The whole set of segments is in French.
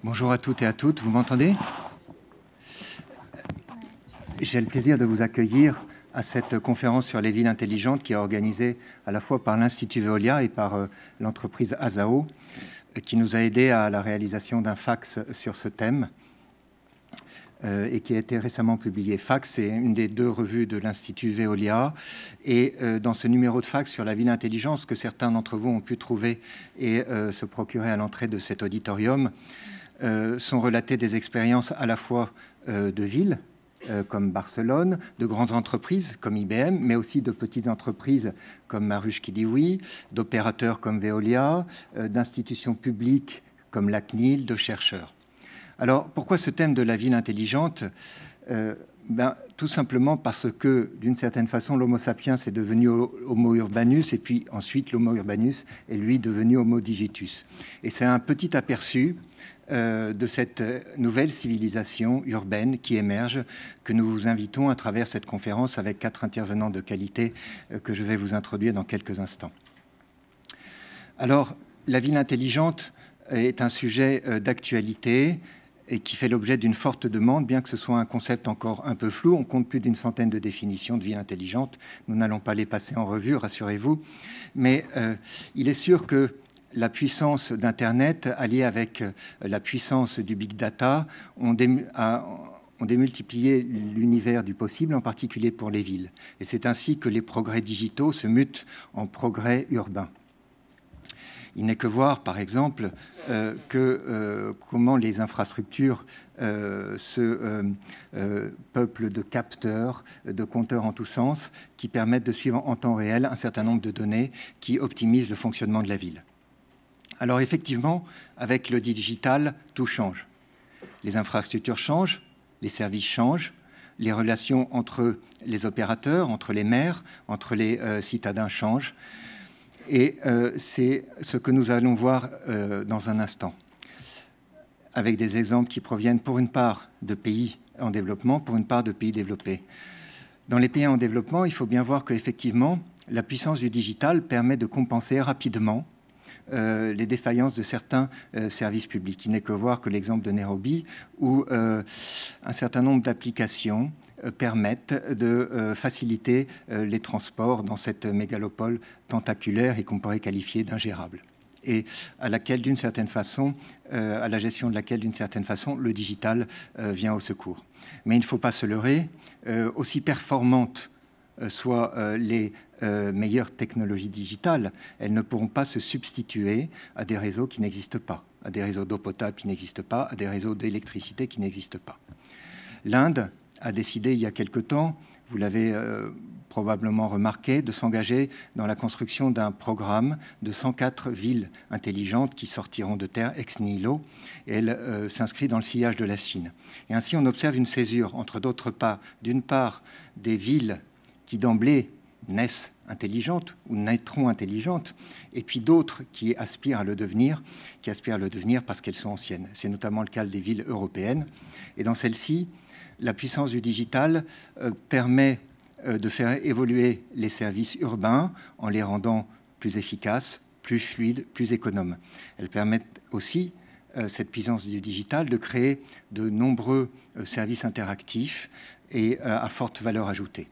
Bonjour à toutes et à toutes, vous m'entendez? J'ai le plaisir de vous accueillir à cette conférence sur les villes intelligentes qui est organisée à la fois par l'Institut Veolia et par l'entreprise Azao, qui nous a aidés à la réalisation d'un fax sur ce thème et qui a été récemment publié. Fax, c'est une des deux revues de l'Institut Veolia. Et dans ce numéro de fax sur la ville intelligente, que certains d'entre vous ont pu trouver et se procurer à l'entrée de cet auditorium, sont relatées des expériences à la fois de villes, comme Barcelone, de grandes entreprises comme IBM, mais aussi de petites entreprises comme Marush qui dit oui, d'opérateurs comme Veolia, d'institutions publiques comme la CNIL, de chercheurs. Alors, pourquoi ce thème de la ville intelligente? Tout simplement parce que, d'une certaine façon, l'Homo sapiens est devenu Homo urbanus, et puis ensuite l'Homo urbanus est, lui, devenu Homo digitus. Et c'est un petit aperçu de cette nouvelle civilisation urbaine qui émerge, que nous vous invitons à travers cette conférence avec 4 intervenants de qualité que je vais vous introduire dans quelques instants. Alors, la ville intelligente est un sujet d'actualité et qui fait l'objet d'une forte demande, bien que ce soit un concept encore un peu flou. On compte plus d'une centaine de définitions de ville intelligente. Nous n'allons pas les passer en revue, rassurez-vous. Mais il est sûr que la puissance d'Internet, alliée avec la puissance du big data, ont démultiplié l'univers du possible, en particulier pour les villes. Et c'est ainsi que les progrès digitaux se mutent en progrès urbains. Il n'est que voir, par exemple, comment les infrastructures se peuplent de capteurs, de compteurs en tous sens, qui permettent de suivre en temps réel un certain nombre de données qui optimisent le fonctionnement de la ville. Alors effectivement, avec le digital, tout change. Les infrastructures changent, les services changent, les relations entre les opérateurs, entre les maires, entre les citadins changent. Et c'est ce que nous allons voir dans un instant, avec des exemples qui proviennent pour une part de pays en développement, pour une part de pays développés. Dans les pays en développement, il faut bien voir qu'effectivement, la puissance du digital permet de compenser rapidement les défaillances de certains services publics. Il n'est que voir que l'exemple de Nairobi, où un certain nombre d'applications permettent de faciliter les transports dans cette mégalopole tentaculaire et qu'on pourrait qualifier d'ingérable, et à laquelle, d'une certaine façon, à la gestion de laquelle, d'une certaine façon, le digital vient au secours. Mais il ne faut pas se leurrer, aussi performantes soient les meilleures technologies digitales, elles ne pourront pas se substituer à des réseaux qui n'existent pas, à des réseaux d'eau potable qui n'existent pas, à des réseaux d'électricité qui n'existent pas. L'Inde a décidé il y a quelque temps, vous l'avez probablement remarqué, de s'engager dans la construction d'un programme de 104 villes intelligentes qui sortiront de terre ex nihilo, et elle s'inscrit dans le sillage de la Chine. Et ainsi, on observe une césure entre, d'une part, des villes qui d'emblée naissent intelligentes ou naîtront intelligentes, et puis d'autres qui aspirent à le devenir parce qu'elles sont anciennes. C'est notamment le cas des villes européennes. Et dans celles-ci, la puissance du digital permet de faire évoluer les services urbains en les rendant plus efficaces, plus fluides, plus économes. Elles permettent aussi, cette puissance du digital, de créer de nombreux services interactifs et à forte valeur ajoutée.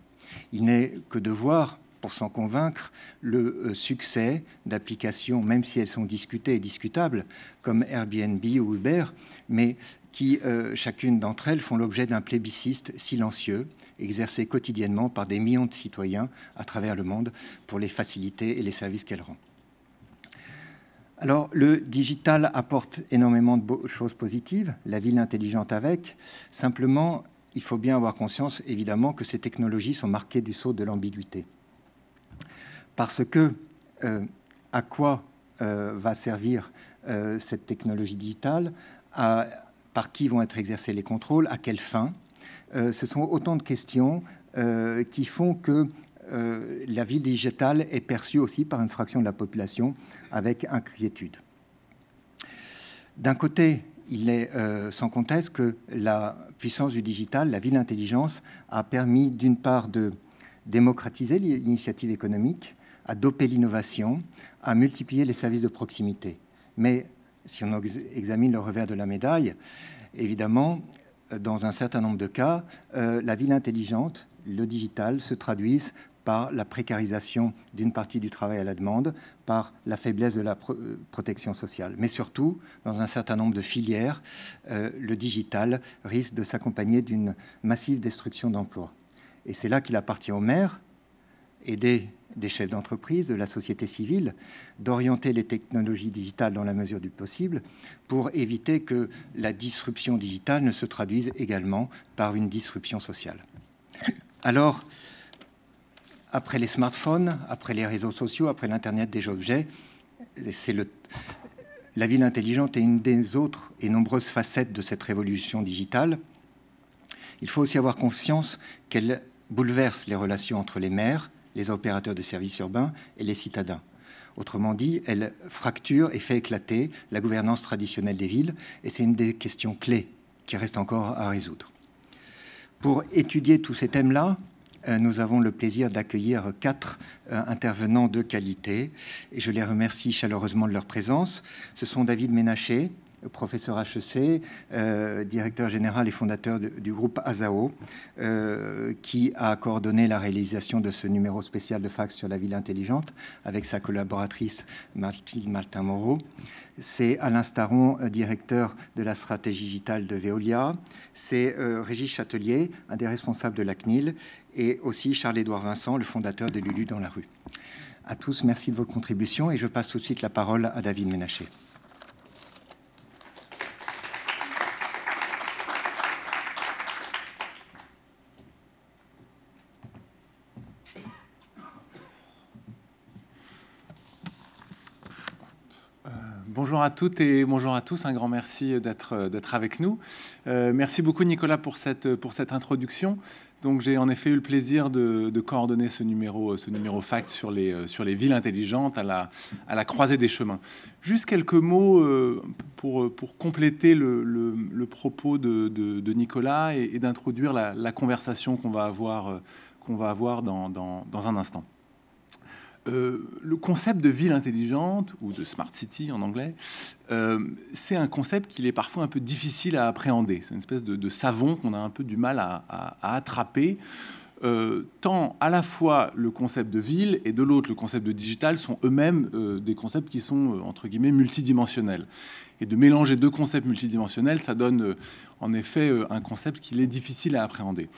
Il n'est que de voir, pour s'en convaincre, le succès d'applications, même si elles sont discutées et discutables, comme Airbnb ou Uber, mais qui, chacune d'entre elles, font l'objet d'un plébiscite silencieux, exercé quotidiennement par des millions de citoyens à travers le monde pour les facilités et les services qu'elles rendent. Alors, le digital apporte énormément de choses positives, la ville intelligente avec. Simplement, il faut bien avoir conscience, évidemment, que ces technologies sont marquées du sceau de l'ambiguïté. Parce que, à quoi va servir cette technologie digitale, par qui vont être exercés les contrôles, à quelle fin? Ce sont autant de questions qui font que la ville digitale est perçue aussi par une fraction de la population avec inquiétude. D'un côté, il est sans conteste que la puissance du digital, la ville intelligence, a permis d'une part de démocratiser l'initiative économique, à doper l'innovation, à multiplier les services de proximité. Mais si on examine le revers de la médaille, évidemment, dans un certain nombre de cas, la ville intelligente, le digital, se traduisent par la précarisation d'une partie du travail à la demande, par la faiblesse de la protection sociale. Mais surtout, dans un certain nombre de filières, le digital risque de s'accompagner d'une massive destruction d'emplois. Et c'est là qu'il appartient aux maires et des chefs d'entreprise, de la société civile, d'orienter les technologies digitales dans la mesure du possible pour éviter que la disruption digitale ne se traduise également par une disruption sociale. Alors, après les smartphones, après les réseaux sociaux, après l'Internet des objets, la ville intelligente est une des autres et nombreuses facettes de cette révolution digitale. Il faut aussi avoir conscience qu'elle bouleverse les relations entre les maires, les opérateurs de services urbains et les citadins. Autrement dit, elle fracture et fait éclater la gouvernance traditionnelle des villes, et c'est une des questions clés qui reste encore à résoudre. Pour étudier tous ces thèmes-là, nous avons le plaisir d'accueillir 4 intervenants de qualité, et je les remercie chaleureusement de leur présence. Ce sont David Ménaché, professeur HEC, directeur général et fondateur du groupe ASAO, qui a coordonné la réalisation de ce numéro spécial de Fax sur la ville intelligente avec sa collaboratrice Mathilde Martin-Moreau. C'est Alain Staron, directeur de la stratégie digitale de Veolia. C'est Régis Châtelier, un des responsables de la CNIL, et aussi Charles-Édouard Vincent, le fondateur de Lulu dans la rue. À tous, merci de vos contributions, et je passe tout de suite la parole à David Ménaché. Bonjour à toutes et bonjour à tous, un grand merci d'être avec nous. Merci beaucoup Nicolas pour cette introduction. Donc j'ai en effet eu le plaisir de coordonner ce numéro Fact sur les villes intelligentes à la croisée des chemins. Juste quelques mots pour compléter le propos de Nicolas et d'introduire la conversation qu'on va avoir dans un instant. Le concept de ville intelligente, ou de smart city en anglais, c'est un concept qu'il est parfois un peu difficile à appréhender. C'est une espèce de savon qu'on a un peu du mal à attraper. Tant à la fois le concept de ville et de l'autre le concept de digital sont eux-mêmes des concepts qui sont entre guillemets multidimensionnels. Et de mélanger 2 concepts multidimensionnels, ça donne en effet un concept qu'il est difficile à appréhender.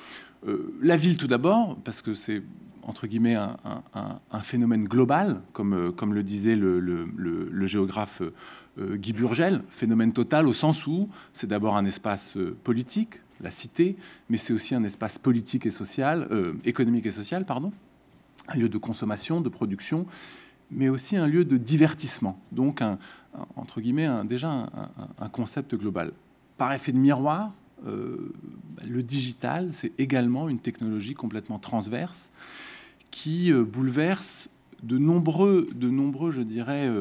La ville tout d'abord, parce que c'est entre guillemets un phénomène global, comme le disait le géographe Guy Burgel, phénomène total au sens où c'est d'abord un espace politique, la cité, mais c'est aussi un espace politique et social, économique et social, pardon, un lieu de consommation, de production, mais aussi un lieu de divertissement, donc entre guillemets déjà un concept global. Par effet de miroir, le digital, c'est également une technologie complètement transverse qui bouleverse de nombreux, je dirais,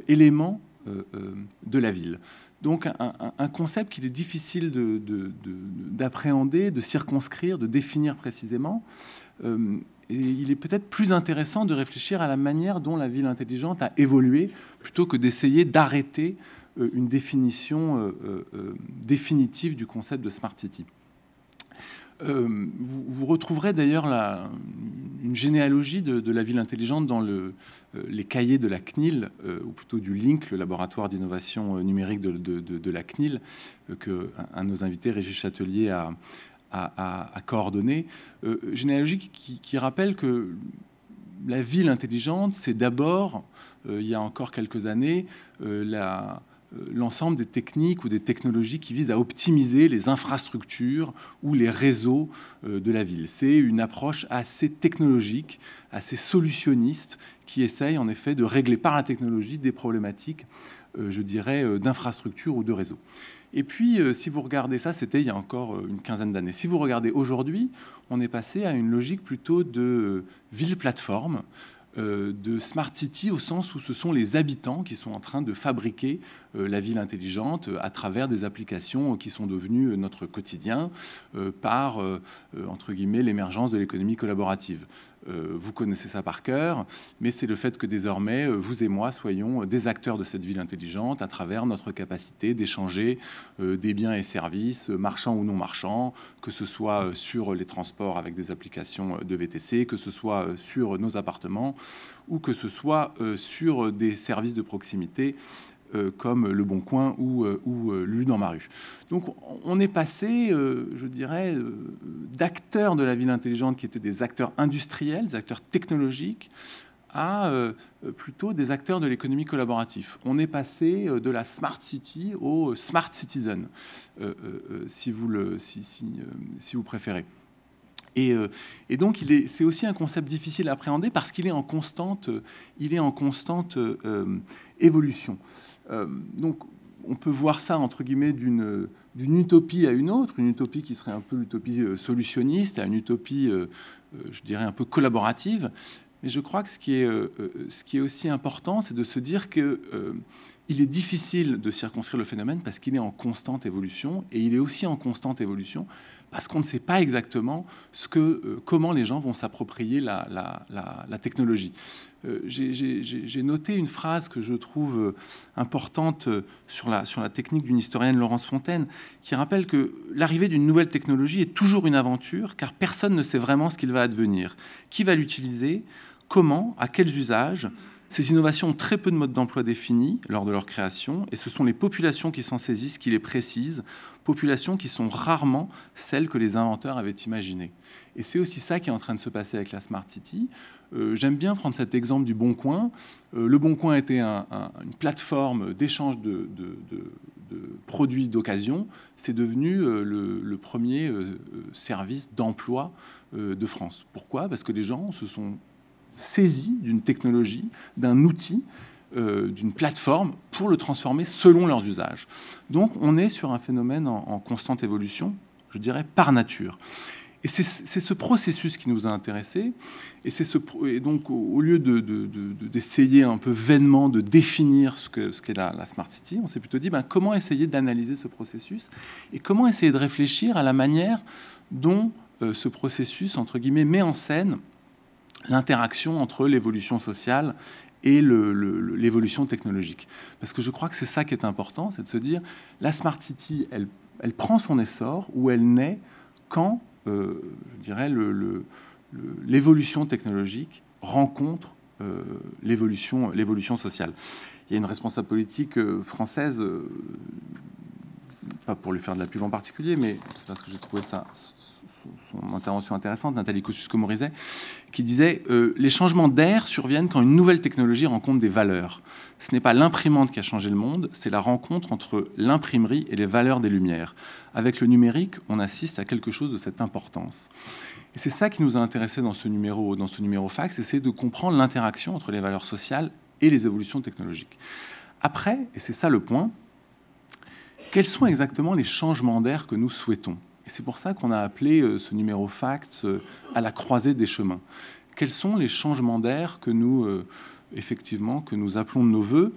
éléments de la ville. Donc un concept qu'il est difficile d'appréhender, de circonscrire, de définir précisément. Et il est peut-être plus intéressant de réfléchir à la manière dont la ville intelligente a évolué, plutôt que d'essayer d'arrêter une définition définitive du concept de Smart City. Vous retrouverez d'ailleurs une généalogie de la ville intelligente dans les cahiers de la CNIL, ou plutôt du LINC, le laboratoire d'innovation numérique de la CNIL, qu'un de nos invités, Régis Châtelier, a coordonné. Généalogie qui rappelle que la ville intelligente, c'est d'abord, il y a encore quelques années, l'ensemble des techniques ou des technologies qui visent à optimiser les infrastructures ou les réseaux de la ville. C'est une approche assez technologique, assez solutionniste, qui essaye en effet de régler par la technologie des problématiques, je dirais, d'infrastructure ou de réseau. Et puis, si vous regardez ça, c'était il y a encore une quinzaine d'années. Si vous regardez aujourd'hui, on est passé à une logique plutôt de ville-plateforme, de smart city au sens où ce sont les habitants qui sont en train de fabriquer la ville intelligente à travers des applications qui sont devenues notre quotidien par, entre guillemets, l'émergence de l'économie collaborative. vous connaissez ça par cœur, mais c'est le fait que désormais, vous et moi soyons des acteurs de cette ville intelligente à travers notre capacité d'échanger des biens et services, marchands ou non marchands, que ce soit sur les transports avec des applications de VTC, que ce soit sur nos appartements, ou que ce soit sur des services de proximité comme Le Bon Coin ou Lu dans ma rue. Donc on est passé, je dirais, d'acteurs de la ville intelligente qui étaient des acteurs industriels, des acteurs technologiques, à plutôt des acteurs de l'économie collaborative. On est passé de la smart city au smart citizen, si vous préférez. Et donc, c'est aussi un concept difficile à appréhender parce qu'il est en constante évolution. Donc, on peut voir ça, entre guillemets, d'une utopie à une autre, une utopie qui serait un peu l'utopie solutionniste, à une utopie, je dirais, un peu collaborative. Mais je crois que ce qui est aussi important, c'est de se dire que il est difficile de circonscrire le phénomène parce qu'il est en constante évolution, et il est aussi en constante évolution parce qu'on ne sait pas exactement comment les gens vont s'approprier la technologie. J'ai noté une phrase que je trouve importante sur la technique d'une historienne, Laurence Fontaine, qui rappelle que l'arrivée d'une nouvelle technologie est toujours une aventure, car personne ne sait vraiment ce qu'il va advenir. Qui va l'utiliser? Comment? À quels usages? Ces innovations ont très peu de modes d'emploi définis lors de leur création, et ce sont les populations qui s'en saisissent, qui les précisent, populations qui sont rarement celles que les inventeurs avaient imaginées. Et c'est aussi ça qui est en train de se passer avec la Smart City. J'aime bien prendre cet exemple du Bon Coin. Le Bon Coin était une plateforme d'échange de produits d'occasion. C'est devenu le premier service d'emploi de France. Pourquoi? Parce que les gens se sont saisis d'une technologie, d'un outil, d'une plateforme pour le transformer selon leurs usages. Donc on est sur un phénomène en constante évolution, je dirais par nature. Et c'est ce processus qui nous a intéressés. Et donc, au lieu d'essayer un peu vainement de définir ce qu'est la Smart City, on s'est plutôt dit comment essayer d'analyser ce processus et comment essayer de réfléchir à la manière dont ce processus, entre guillemets, met en scène l'interaction entre l'évolution sociale et l'évolution technologique. Parce que je crois que c'est ça qui est important, c'est de se dire, la Smart City, elle prend son essor ou elle naît quand, je dirais, l'évolution technologique rencontre l'évolution sociale. Il y a une responsable politique française, pas pour lui faire de la pub en particulier, mais c'est parce que j'ai trouvé son intervention intéressante, Nathalie Kosciusko-Morizet, qui disait les changements d'ère surviennent quand une nouvelle technologie rencontre des valeurs. Ce n'est pas l'imprimante qui a changé le monde, c'est la rencontre entre l'imprimerie et les valeurs des Lumières. Avec le numérique, on assiste à quelque chose de cette importance. Et c'est ça qui nous a intéressés dans ce numéro Fax, c'est de comprendre l'interaction entre les valeurs sociales et les évolutions technologiques. Après, et c'est ça le point, quels sont exactement les changements d'air que nous souhaitons? Et c'est pour ça qu'on a appelé ce numéro Facts à la croisée des chemins. Quels sont les changements d'air que nous, effectivement, que nous appelons de nos voeux?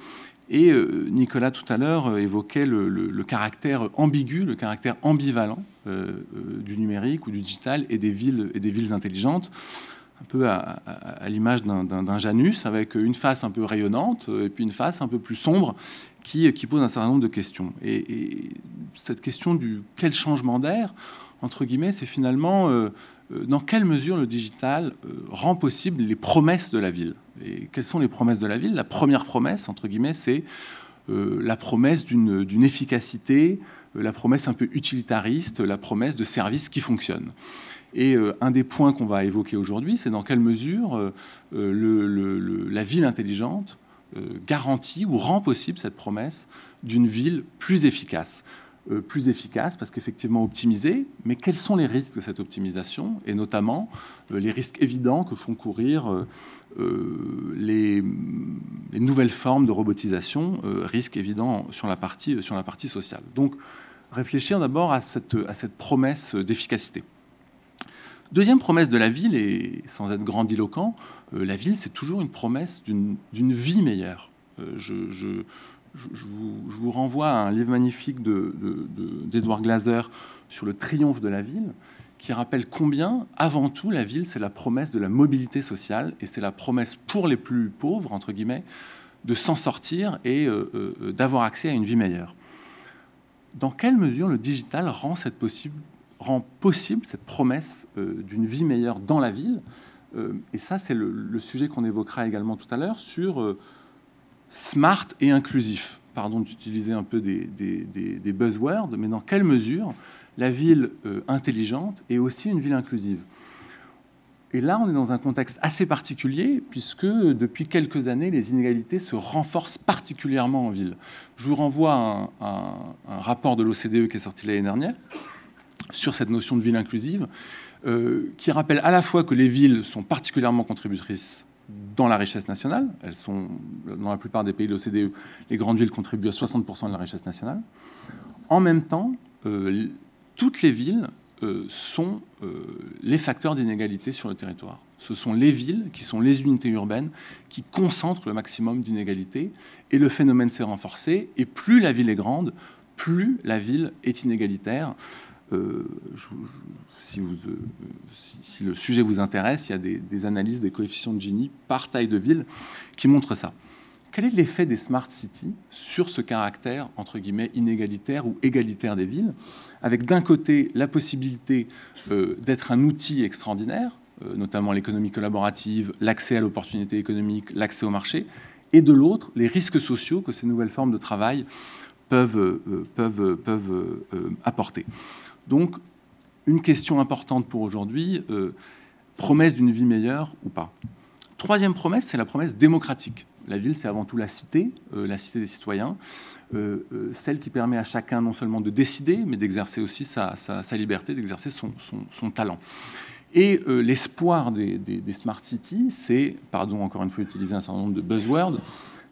Et Nicolas, tout à l'heure, évoquait le caractère ambigu, le caractère ambivalent du numérique ou du digital et des villes intelligentes, un peu à l'image d'un Janus, avec une face un peu rayonnante et puis une face un peu plus sombre qui pose un certain nombre de questions. Et cette question du quel changement d'air, entre guillemets, c'est finalement dans quelle mesure le digital rend possible les promesses de la ville. Et quelles sont les promesses de la ville? La première promesse, entre guillemets, c'est la promesse d'une efficacité, la promesse un peu utilitariste, la promesse de services qui fonctionnent. Et un des points qu'on va évoquer aujourd'hui, c'est dans quelle mesure la ville intelligente garantit ou rend possible cette promesse d'une ville plus efficace. Plus efficace parce qu'effectivement optimisée, mais quels sont les risques de cette optimisation, et notamment les risques évidents que font courir les nouvelles formes de robotisation, risques évidents sur la partie sociale. Donc réfléchir d'abord à cette promesse d'efficacité. Deuxième promesse de la ville, et sans être grandiloquent, la ville, c'est toujours une promesse d'une vie meilleure. Je vous renvoie à un livre magnifique d'Edward Glaser sur le triomphe de la ville, qui rappelle combien, avant tout, la ville, c'est la promesse de la mobilité sociale, et c'est la promesse pour les plus pauvres, entre guillemets, de s'en sortir et d'avoir accès à une vie meilleure. Dans quelle mesure le digital rend possible cette promesse d'une vie meilleure dans la ville? Et ça, c'est le sujet qu'on évoquera également tout à l'heure sur smart et inclusif. Pardon d'utiliser un peu des buzzwords, mais dans quelle mesure la ville intelligente est aussi une ville inclusive? Et là, on est dans un contexte assez particulier, puisque depuis quelques années, les inégalités se renforcent particulièrement en ville. Je vous renvoie à un rapport de l'OCDE qui est sorti l'année dernière sur cette notion de ville inclusive, qui rappelle à la fois que les villes sont particulièrement contributrices dans la richesse nationale. Elles sont, dans la plupart des pays de l'OCDE, les grandes villes contribuent à 60% de la richesse nationale. En même temps, toutes les villes sont les facteurs d'inégalité sur le territoire. Ce sont les villes qui sont les unités urbaines qui concentrent le maximum d'inégalités, et le phénomène s'est renforcé, et plus la ville est grande, plus la ville est inégalitaire. Si le sujet vous intéresse, il y a des analyses des coefficients de Gini par taille de ville qui montrent ça. Quel est l'effet des smart cities sur ce caractère, entre guillemets, inégalitaire ou égalitaire des villes, avec d'un côté la possibilité d'être un outil extraordinaire, notamment l'économie collaborative, l'accès à l'opportunité économique, l'accès au marché, et de l'autre, les risques sociaux que ces nouvelles formes de travail peuvent apporter. Donc, une question importante pour aujourd'hui, promesse d'une vie meilleure ou pas? Troisième promesse, c'est la promesse démocratique. La ville, c'est avant tout la cité des citoyens, celle qui permet à chacun non seulement de décider, mais d'exercer aussi sa liberté, d'exercer son talent. Et l'espoir des smart cities, c'est, pardon, encore une fois, utiliser un certain nombre de buzzwords,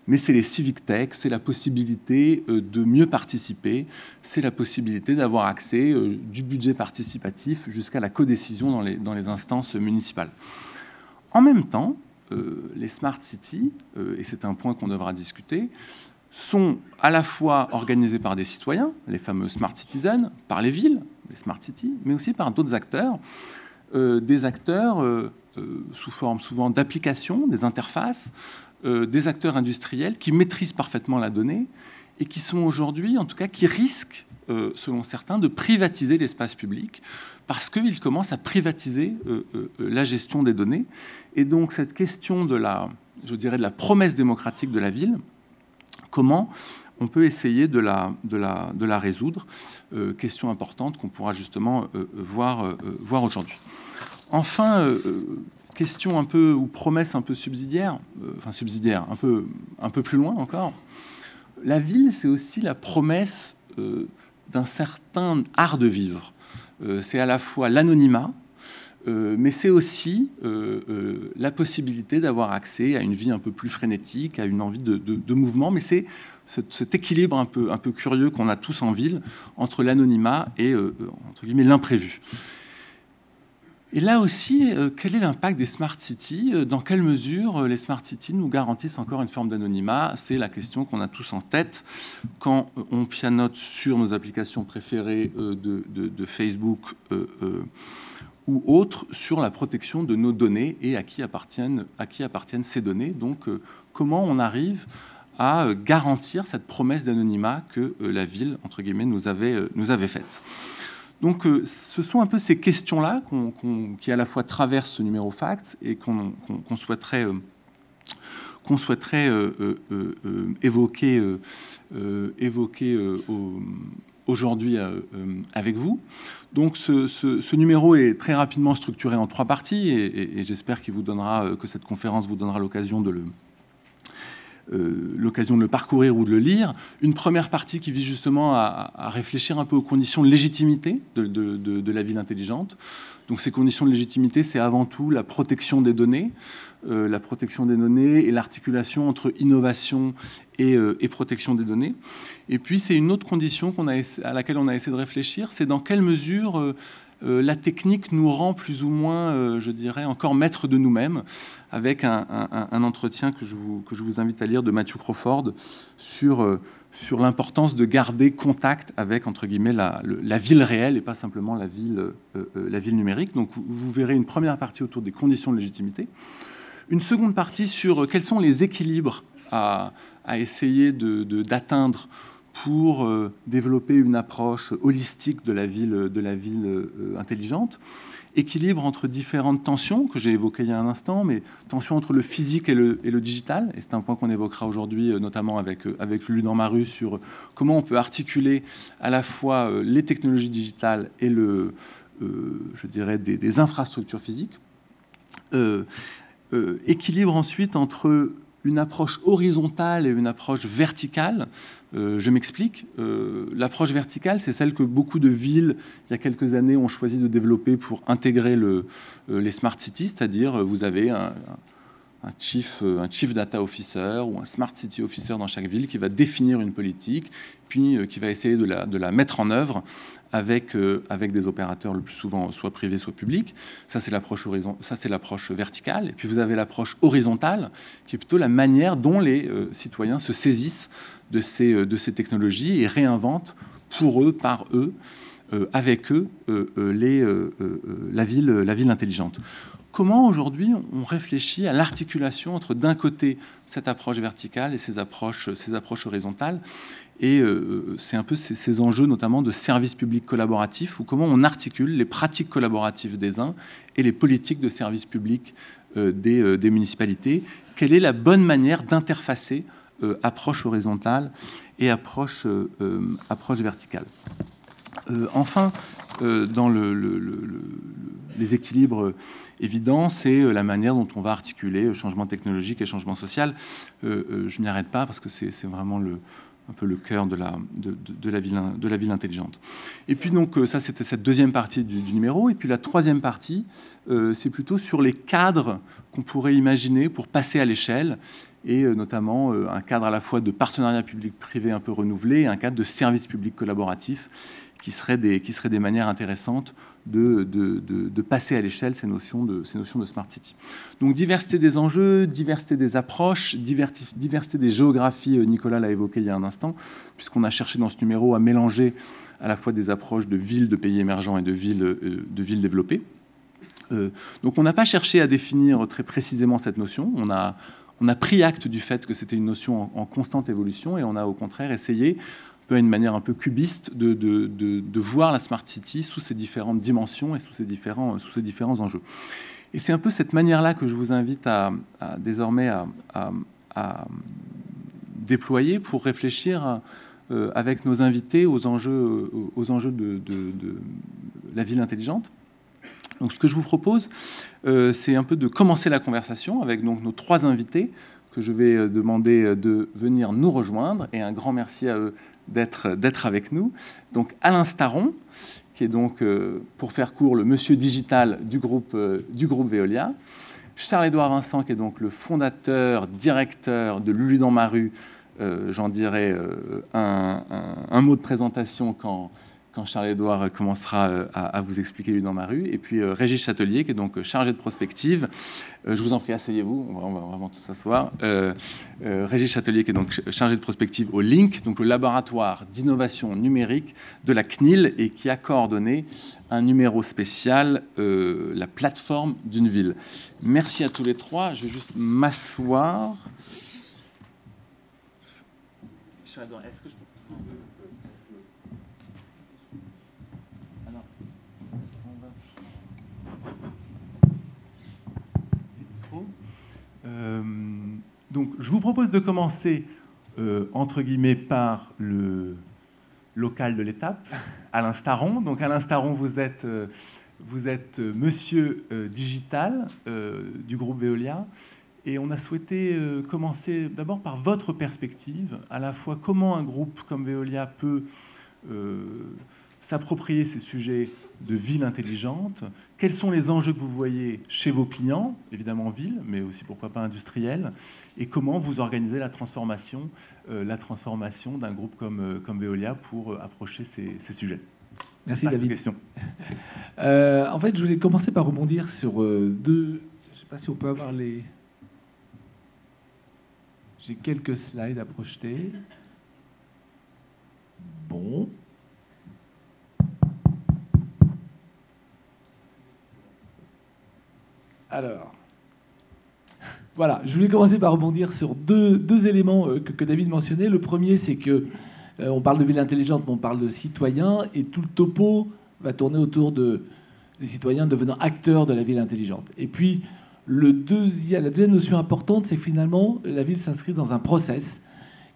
mais c'est les civic tech, c'est la possibilité de mieux participer, c'est la possibilité d'avoir accès du budget participatif jusqu'à la codécision dans les instances municipales. En même temps, les smart cities, et c'est un point qu'on devra discuter, sont à la fois organisés par des citoyens, les fameux smart citizens, par les villes, les smart cities, mais aussi par d'autres acteurs, des acteurs sous forme souvent d'applications, des interfaces, des acteurs industriels qui maîtrisent parfaitement la donnée et qui sont aujourd'hui, en tout cas, qui risquent, selon certains, de privatiser l'espace public parce qu'ils commencent à privatiser la gestion des données. Et donc, cette question de la promesse démocratique de la ville, comment on peut essayer de la résoudre? Question importante qu'on pourra justement voir aujourd'hui. Enfin, question un peu, ou promesse un peu subsidiaire, un peu plus loin encore. La ville, c'est aussi la promesse d'un certain art de vivre. C'est à la fois l'anonymat, mais c'est aussi la possibilité d'avoir accès à une vie un peu plus frénétique, à une envie de mouvement, mais c'est cet équilibre un peu curieux qu'on a tous en ville entre l'anonymat et, entre guillemets, l'imprévu. Et là aussi, quel est l'impact des smart cities? Dans quelle mesure les smart cities nous garantissent encore une forme d'anonymat? C'est la question qu'on a tous en tête quand on pianote sur nos applications préférées de Facebook ou autres, sur la protection de nos données et à qui appartiennent ces données. Donc, comment on arrive à garantir cette promesse d'anonymat que la ville, entre guillemets, nous avait faite? Donc, ce sont un peu ces questions-là qui à la fois traversent ce numéro Facts et qu'on souhaiterait évoquer aujourd'hui avec vous. Donc, ce numéro est très rapidement structuré en 3 parties et j'espère que cette conférence vous donnera l'occasion de le parcourir ou de le lire. Une première partie qui vise justement à réfléchir un peu aux conditions de légitimité de la ville intelligente. Donc ces conditions de légitimité, c'est avant tout la protection des données et l'articulation entre innovation et protection des données. Et puis c'est une autre condition à laquelle on a essayé de réfléchir, c'est dans quelle mesure la technique nous rend plus ou moins, je dirais, encore maître de nous-mêmes, avec un entretien que je vous invite à lire de Matthew Crawford sur l'importance de garder contact avec, entre guillemets, la ville réelle et pas simplement la ville numérique. Donc vous verrez une première partie autour des conditions de légitimité, une seconde partie sur quels sont les équilibres à essayer d'atteindre pour développer une approche holistique de la ville intelligente, équilibre entre différentes tensions que j'ai évoquées il y a un instant, mais tension entre le physique et le digital, et c'est un point qu'on évoquera aujourd'hui, notamment avec Lulu dans ma rue, sur comment on peut articuler à la fois les technologies digitales et je dirais des infrastructures physiques. Équilibre ensuite entre une approche horizontale et une approche verticale. Je m'explique. L'approche verticale, c'est celle que beaucoup de villes, il y a quelques années, ont choisi de développer pour intégrer les smart cities, c'est-à-dire vous avez un chief data officer ou un smart city officer dans chaque ville qui va définir une politique, puis qui va essayer de la mettre en œuvre avec des opérateurs le plus souvent soit privés, soit publics. Ça, c'est l'approche verticale. Et puis, vous avez l'approche horizontale, qui est plutôt la manière dont les citoyens se saisissent de ces technologies et réinventent pour eux, par eux, avec eux, la ville intelligente. Comment, aujourd'hui, on réfléchit à l'articulation entre, d'un côté, cette approche verticale et ces approches horizontales? Et c'est un peu ces enjeux, notamment de services publics collaboratifs, ou comment on articule les pratiques collaboratives des uns et les politiques de services publics des municipalités. Quelle est la bonne manière d'interfacer approche horizontale et approche verticale? Enfin, dans les équilibres évidents, c'est la manière dont on va articuler changement technologique et changement social. Je n'y arrête pas parce que c'est vraiment un peu le cœur de la ville intelligente. Et puis donc ça, c'était cette deuxième partie du numéro. Et puis la troisième partie, c'est plutôt sur les cadres qu'on pourrait imaginer pour passer à l'échelle, et notamment un cadre à la fois de partenariat public-privé un peu renouvelé, et un cadre de service public collaboratif qui seraient des manières intéressantes de passer à l'échelle ces notions de Smart City. Donc diversité des enjeux, diversité des approches, diversité des géographies, Nicolas l'a évoqué il y a un instant, puisqu'on a cherché dans ce numéro à mélanger à la fois des approches de villes de pays émergents et de villes développées. Donc on n'a pas cherché à définir très précisément cette notion, on a pris acte du fait que c'était une notion en constante évolution, et on a au contraire essayé, à une manière un peu cubiste, de voir la Smart City sous ses différentes dimensions et sous ses différents enjeux. Et c'est un peu cette manière-là que je vous invite désormais à déployer pour réfléchir avec nos invités aux enjeux de la ville intelligente. Donc ce que je vous propose, c'est un peu de commencer la conversation avec donc nos trois invités que je vais demander de venir nous rejoindre, et un grand merci à eux d'être avec nous. Donc Alain Staron, qui est donc, pour faire court, le monsieur digital du groupe Veolia. Charles-Édouard Vincent, qui est donc le fondateur, directeur de Lulu dans ma rue. J'en dirai un mot de présentation quand Charles-Édouard commencera à vous expliquer Lulu dans ma rue. Et puis Régis Châtelier, qui est donc chargé de prospective. Je vous en prie, asseyez-vous, on va vraiment tous s'asseoir. Régis Châtelier, qui est donc chargé de prospective au LINC, donc le laboratoire d'innovation numérique de la CNIL, et qui a coordonné un numéro spécial, la plateforme d'une ville. Merci à tous les trois. Je vais juste m'asseoir. Charles-Édouard, est-ce que je peux... Donc, je vous propose de commencer, entre guillemets, par le local de l'étape, Alain Staron. Donc, Alain Staron, vous êtes monsieur digital du groupe Veolia. Et on a souhaité commencer d'abord par votre perspective, à la fois comment un groupe comme Veolia peut s'approprier ces sujets de ville intelligente, quels sont les enjeux que vous voyez chez vos clients, évidemment ville, mais aussi pourquoi pas industriel, et comment vous organisez la transformation d'un groupe comme Veolia pour approcher ces sujets. Merci David. En fait, je voulais commencer par rebondir sur deux... Je ne sais pas si on peut avoir les... J'ai quelques slides à projeter. Bon. Alors, voilà, je voulais commencer par rebondir sur deux éléments que David mentionnait. Le premier, c'est que on parle de ville intelligente, mais on parle de citoyens, et tout le topo va tourner autour de les citoyens devenant acteurs de la ville intelligente. Et puis, la deuxième notion importante, c'est que finalement, la ville s'inscrit dans un process.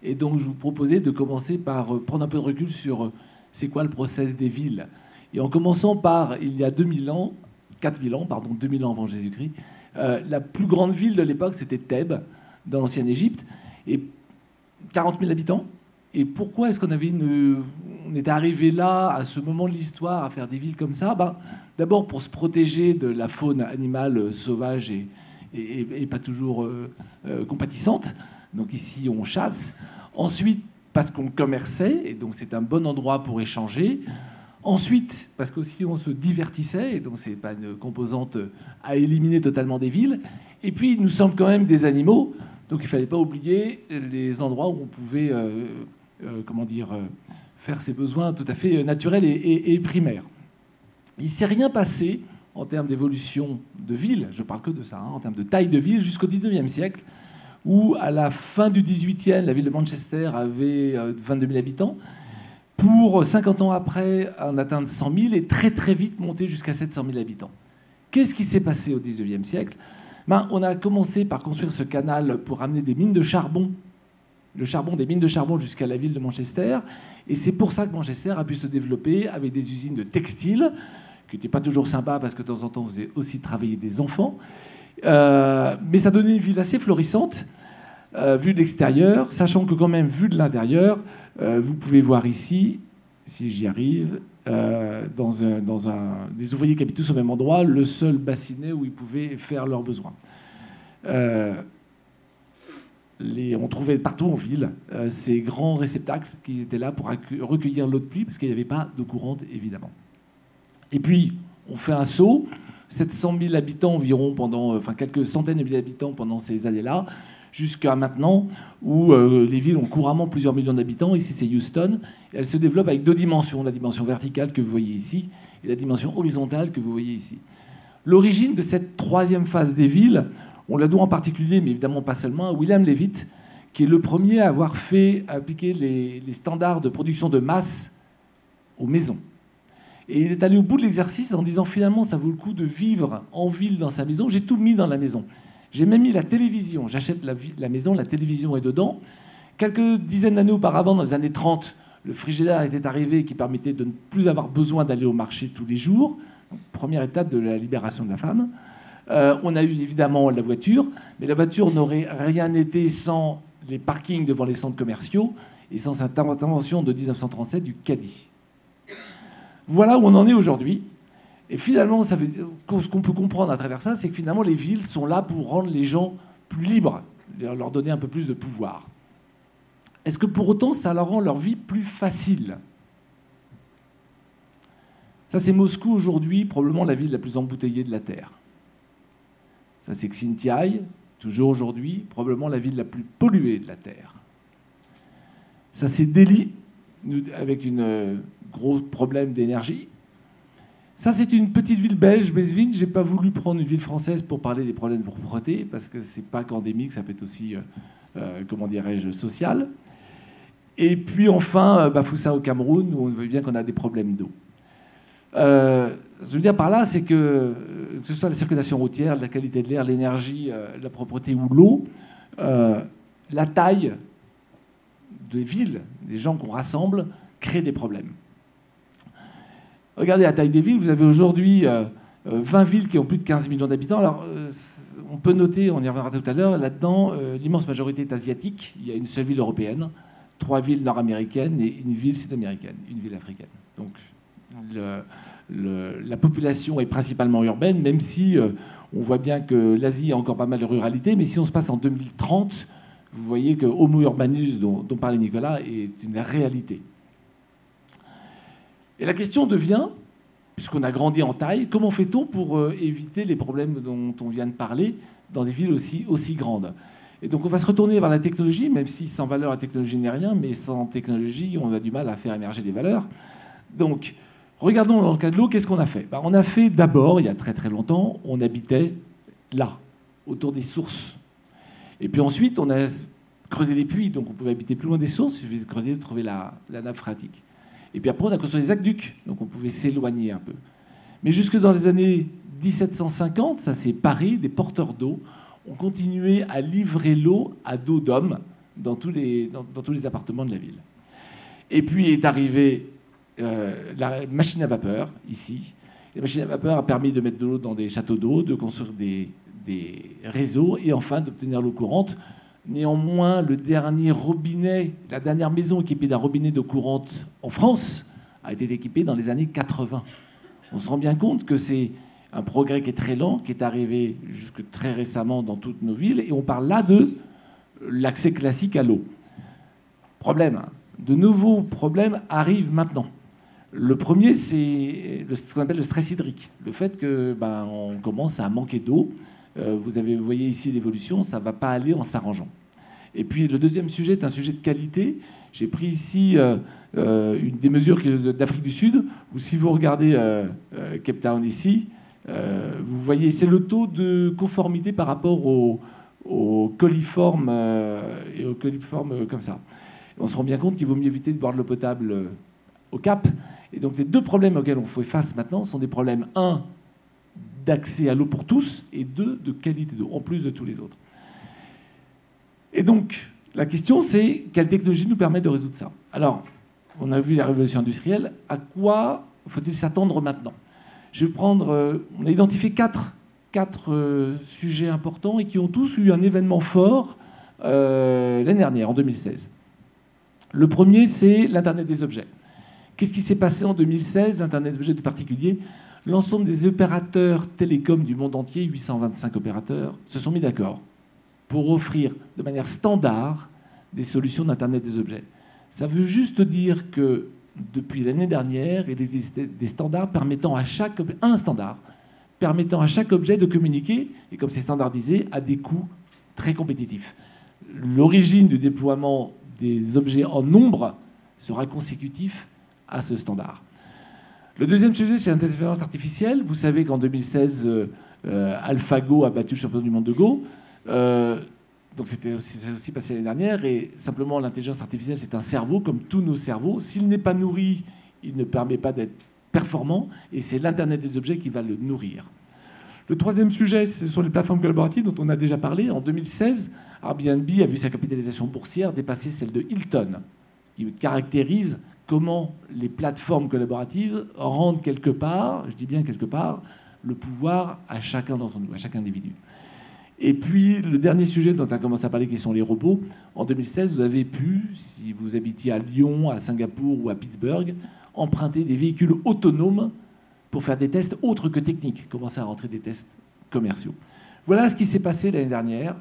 Et donc, je vous proposais de commencer par prendre un peu de recul sur c'est quoi le process des villes. Et en commençant par, il y a 2000 ans, 2000 ans avant Jésus-Christ, la plus grande ville de l'époque, c'était Thèbes, dans l'ancienne Égypte, et 40 000 habitants. Et pourquoi est-ce qu'on était arrivé là, à ce moment de l'histoire, à faire des villes comme ça? D'abord pour se protéger de la faune animale sauvage et pas toujours compatissante. Donc ici, on chasse. Ensuite, parce qu'on commerçait, et donc c'est un bon endroit pour échanger. Ensuite, parce qu'aussi on se divertissait, et donc c'est pas une composante à éliminer totalement des villes. Et puis, nous sommes quand même des animaux, donc il fallait pas oublier les endroits où on pouvait, faire ses besoins tout à fait naturels et primaires. Il s'est rien passé en termes d'évolution de ville, je parle que de ça, en termes de taille de ville, jusqu'au 19e siècle, où à la fin du 18e, la ville de Manchester avait 22 000 habitants, pour 50 ans après en atteindre 100 000 et très très vite monter jusqu'à 700 000 habitants. Qu'est-ce qui s'est passé au 19e siècle? On a commencé par construire ce canal pour amener des mines de charbon, des mines de charbon jusqu'à la ville de Manchester, et c'est pour ça que Manchester a pu se développer avec des usines de textiles, qui n'étaient pas toujours sympas parce que de temps en temps on faisait aussi travailler des enfants, mais ça donnait une ville assez florissante, vue de l'extérieur, sachant que quand même, vue de l'intérieur, vous pouvez voir ici, si j'y arrive, des ouvriers qui habitent tous au même endroit, le seul bassinet où ils pouvaient faire leurs besoins. On trouvait partout en ville ces grands réceptacles qui étaient là pour recueillir l'eau de pluie, parce qu'il n'y avait pas d'eau courante, évidemment. Et puis, on fait un saut, 700 000 habitants environ, quelques centaines de milliers d'habitants pendant ces années-là, jusqu'à maintenant, où les villes ont couramment plusieurs millions d'habitants. Ici, c'est Houston. Elles se développent avec deux dimensions, la dimension verticale que vous voyez ici et la dimension horizontale que vous voyez ici. L'origine de cette troisième phase des villes, on la doit en particulier, mais évidemment pas seulement, à William Levitt, qui est le premier à avoir appliqué les standards de production de masse aux maisons. Et il est allé au bout de l'exercice en disant, finalement, ça vaut le coup de vivre en ville dans sa maison. J'ai tout mis dans la maison. J'ai même mis la télévision. J'achète la maison, la télévision est dedans. Quelques dizaines d'années auparavant, dans les années 30, le frigidaire était arrivé qui permettait de ne plus avoir besoin d'aller au marché tous les jours. Donc, première étape de la libération de la femme. On a eu évidemment la voiture, mais la voiture n'aurait rien été sans les parkings devant les centres commerciaux et sans cette intervention de 1937 du caddie. Voilà où on en est aujourd'hui. Et finalement, ce qu'on peut comprendre à travers ça, c'est que finalement, les villes sont là pour rendre les gens plus libres, leur donner un peu plus de pouvoir. Est-ce que pour autant, ça leur rend leur vie plus facile? Ça, c'est Moscou aujourd'hui, probablement la ville la plus embouteillée de la Terre. Ça, c'est Xinjiang, toujours aujourd'hui, probablement la ville la plus polluée de la Terre. Ça, c'est Delhi, avec un gros problème d'énergie. Ça, c'est une petite ville belge, Bezvin. Je n'ai pas voulu prendre une ville française pour parler des problèmes de propreté, parce que ce n'est pas qu'endémique, ça peut être aussi, social. Et puis enfin, Bafoussa au Cameroun, où on voit bien qu'on a des problèmes d'eau. Je veux dire par là, c'est que ce soit la circulation routière, la qualité de l'air, l'énergie, la propreté ou l'eau, la taille des villes, des gens qu'on rassemble, crée des problèmes. Regardez la taille des villes. Vous avez aujourd'hui 20 villes qui ont plus de 15 millions d'habitants. Alors, on peut noter, on y reviendra tout à l'heure, là-dedans, l'immense majorité est asiatique. Il y a une seule ville européenne, 3 villes nord-américaines et une ville sud-américaine, une ville africaine. Donc, la population est principalement urbaine, même si on voit bien que l'Asie a encore pas mal de ruralité. Mais si on se passe en 2030, vous voyez que Homo urbanus, dont parlait Nicolas, est une réalité. Et la question devient, puisqu'on a grandi en taille, comment fait-on pour éviter les problèmes dont on vient de parler dans des villes aussi grandes? Et donc on va se retourner vers la technologie, même si sans valeur la technologie n'est rien, mais sans technologie on a du mal à faire émerger des valeurs. Donc regardons dans le cas de l'eau, qu'est-ce qu'on a fait? On a fait d'abord, il y a très très longtemps, on habitait là, autour des sources. Et puis ensuite on a creusé des puits, donc on pouvait habiter plus loin des sources, il suffisait de creuser, de trouver la nappe phréatique. Et puis après on a construit les aqueducs, donc on pouvait s'éloigner un peu. Mais jusque dans les années 1750, ça s'est paré, des porteurs d'eau ont continué à livrer l'eau à dos d'homme dans tous les appartements de la ville. Et puis est arrivée la machine à vapeur, ici. La machine à vapeur a permis de mettre de l'eau dans des châteaux d'eau, de construire des réseaux et enfin d'obtenir l'eau courante. Néanmoins, le dernier robinet, la dernière maison équipée d'un robinet d'eau courante en France a été équipée dans les années 80. On se rend bien compte que c'est un progrès qui est très lent, qui est arrivé jusque très récemment dans toutes nos villes, et on parle là de l'accès classique à l'eau. Problème, de nouveaux problèmes arrivent maintenant. Le premier, c'est ce qu'on appelle le stress hydrique, le fait que on commence à manquer d'eau. Vous voyez ici l'évolution, ça ne va pas aller en s'arrangeant. Et puis le deuxième sujet est un sujet de qualité. J'ai pris ici des mesures d'Afrique du Sud, où si vous regardez Cape Town ici, vous voyez, c'est le taux de conformité par rapport aux coliformes et aux coliformes comme ça. On se rend bien compte qu'il vaut mieux éviter de boire de l'eau potable au Cap. Et donc les deux problèmes auxquels on fait face maintenant sont des problèmes, un, d'accès à l'eau pour tous, et deux, de qualité d'eau, en plus de tous les autres. Et donc, la question, c'est quelle technologie nous permet de résoudre ça? Alors, on a vu la révolution industrielle. À quoi faut-il s'attendre maintenant? Je vais prendre... on a identifié quatre sujets importants et qui ont tous eu un événement fort l'année dernière, en 2016. Le premier, c'est l'Internet des objets. Qu'est-ce qui s'est passé en 2016, l'Internet des objets de particulier? L'ensemble des opérateurs télécoms du monde entier, 825 opérateurs, se sont mis d'accord pour offrir de manière standard des solutions d'Internet des objets. Ça veut juste dire que depuis l'année dernière, il existe des standards permettant à chaque objet de communiquer, et comme c'est standardisé, à des coûts très compétitifs. L'origine du déploiement des objets en nombre sera consécutif à ce standard. Le deuxième sujet, c'est l'intelligence artificielle. Vous savez qu'en 2016, AlphaGo a battu le champion du monde de Go. Donc c'est aussi passé l'année dernière. Et simplement, l'intelligence artificielle, c'est un cerveau, comme tous nos cerveaux. S'il n'est pas nourri, il ne permet pas d'être performant. Et c'est l'Internet des objets qui va le nourrir. Le troisième sujet, ce sont les plateformes collaboratives dont on a déjà parlé. En 2016, Airbnb a vu sa capitalisation boursière dépasser celle de Hilton, ce qui caractérise comment les plateformes collaboratives rendent quelque part, je dis bien quelque part, le pouvoir à chacun d'entre nous, à chaque individu. Et puis, le dernier sujet dont on a commencé à parler, qui sont les robots. En 2016, vous avez pu, si vous habitiez à Lyon, à Singapour ou à Pittsburgh, emprunter des véhicules autonomes pour faire des tests autres que techniques, commencer à rentrer des tests commerciaux. Voilà ce qui s'est passé l'année dernière.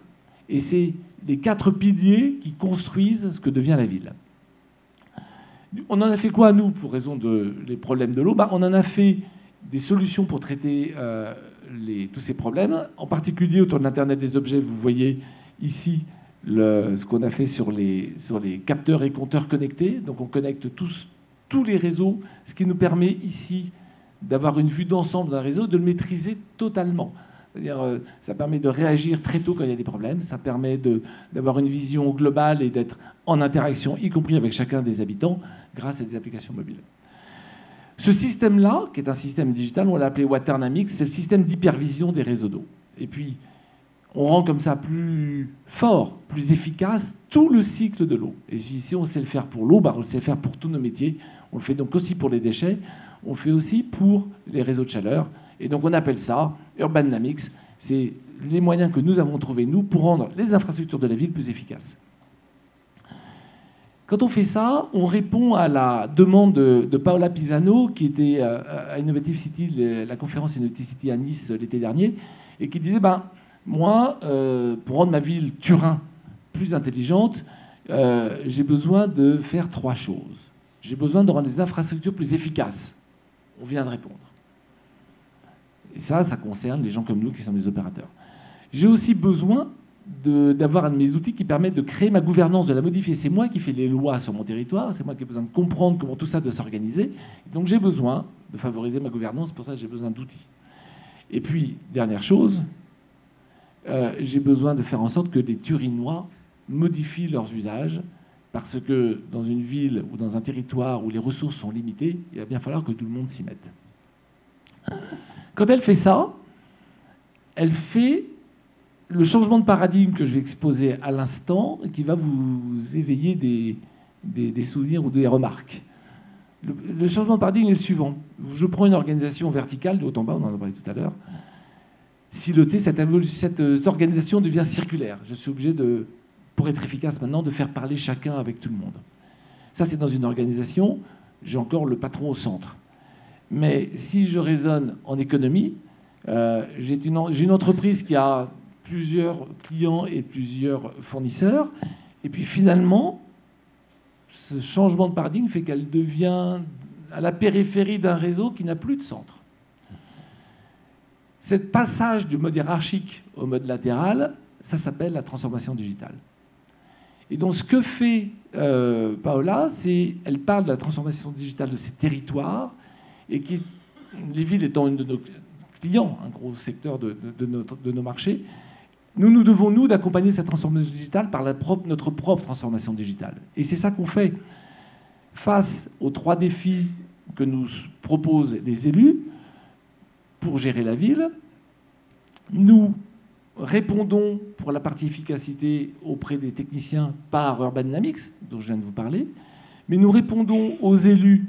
Et c'est les 4 piliers qui construisent ce que devient la ville. On en a fait quoi, nous, pour raison des problèmes de l'eau? On en a fait des solutions pour traiter tous ces problèmes, en particulier autour de l'Internet des objets. Vous voyez ici ce qu'on a fait sur les capteurs et compteurs connectés. Donc on connecte tous les réseaux, ce qui nous permet ici d'avoir une vue d'ensemble d'un réseau, de le maîtriser totalement. C'est-à-dire, ça permet de réagir très tôt quand il y a des problèmes, ça permet d'avoir une vision globale et d'être en interaction, y compris avec chacun des habitants, grâce à des applications mobiles. Ce système-là, qui est un système digital, on l'a appelé Waternamics, c'est le système d'hypervision des réseaux d'eau. Et puis, on rend comme ça plus fort, plus efficace tout le cycle de l'eau. Et si on sait le faire pour l'eau, on le sait faire pour tous nos métiers. On le fait donc aussi pour les déchets, on le fait aussi pour les réseaux de chaleur. Et donc on appelle ça Urbannamics. C'est les moyens que nous avons trouvés, nous, pour rendre les infrastructures de la ville plus efficaces. Quand on fait ça, on répond à la demande de Paola Pisano, qui était à Innovative City, la conférence Innovative City à Nice l'été dernier, et qui disait, moi, pour rendre ma ville Turin plus intelligente, j'ai besoin de faire 3 choses. J'ai besoin de rendre les infrastructures plus efficaces. On vient de répondre. Et ça concerne les gens comme nous qui sont des opérateurs. J'ai aussi besoin d'avoir un de mes outils qui permet de créer ma gouvernance, de la modifier. C'est moi qui fais les lois sur mon territoire, c'est moi qui ai besoin de comprendre comment tout ça doit s'organiser. Donc j'ai besoin de favoriser ma gouvernance, c'est pour ça que j'ai besoin d'outils. Et puis, dernière chose, j'ai besoin de faire en sorte que les Turinois modifient leurs usages, parce que dans une ville ou dans un territoire où les ressources sont limitées, il va bien falloir que tout le monde s'y mette. Quand elle fait ça, elle fait le changement de paradigme que je vais exposer à l'instant et qui va vous éveiller des souvenirs ou des remarques. Le changement de paradigme est le suivant. Je prends une organisation verticale, de haut en bas, on en a parlé tout à l'heure. Silotée, cette organisation devient circulaire. Je suis obligé, pour être efficace maintenant, de faire parler chacun avec tout le monde. Ça, c'est dans une organisation, j'ai encore le patron au centre. Mais si je raisonne en économie, j'ai une entreprise qui a plusieurs clients et plusieurs fournisseurs. Et puis finalement, ce changement de paradigme fait qu'elle devient à la périphérie d'un réseau qui n'a plus de centre. Ce passage du mode hiérarchique au mode latéral, ça s'appelle la transformation digitale. Et donc ce que fait Paola, c'est elle parle de la transformation digitale de ces territoires, et les villes étant une de nos clients, un gros secteur de nos marchés, nous devons, nous, d'accompagner cette transformation digitale par notre propre transformation digitale. Et c'est ça qu'on fait. Face aux 3 défis que nous proposent les élus pour gérer la ville, nous répondons pour la partie efficacité auprès des techniciens par Urban Dynamics, dont je viens de vous parler, mais nous répondons aux élus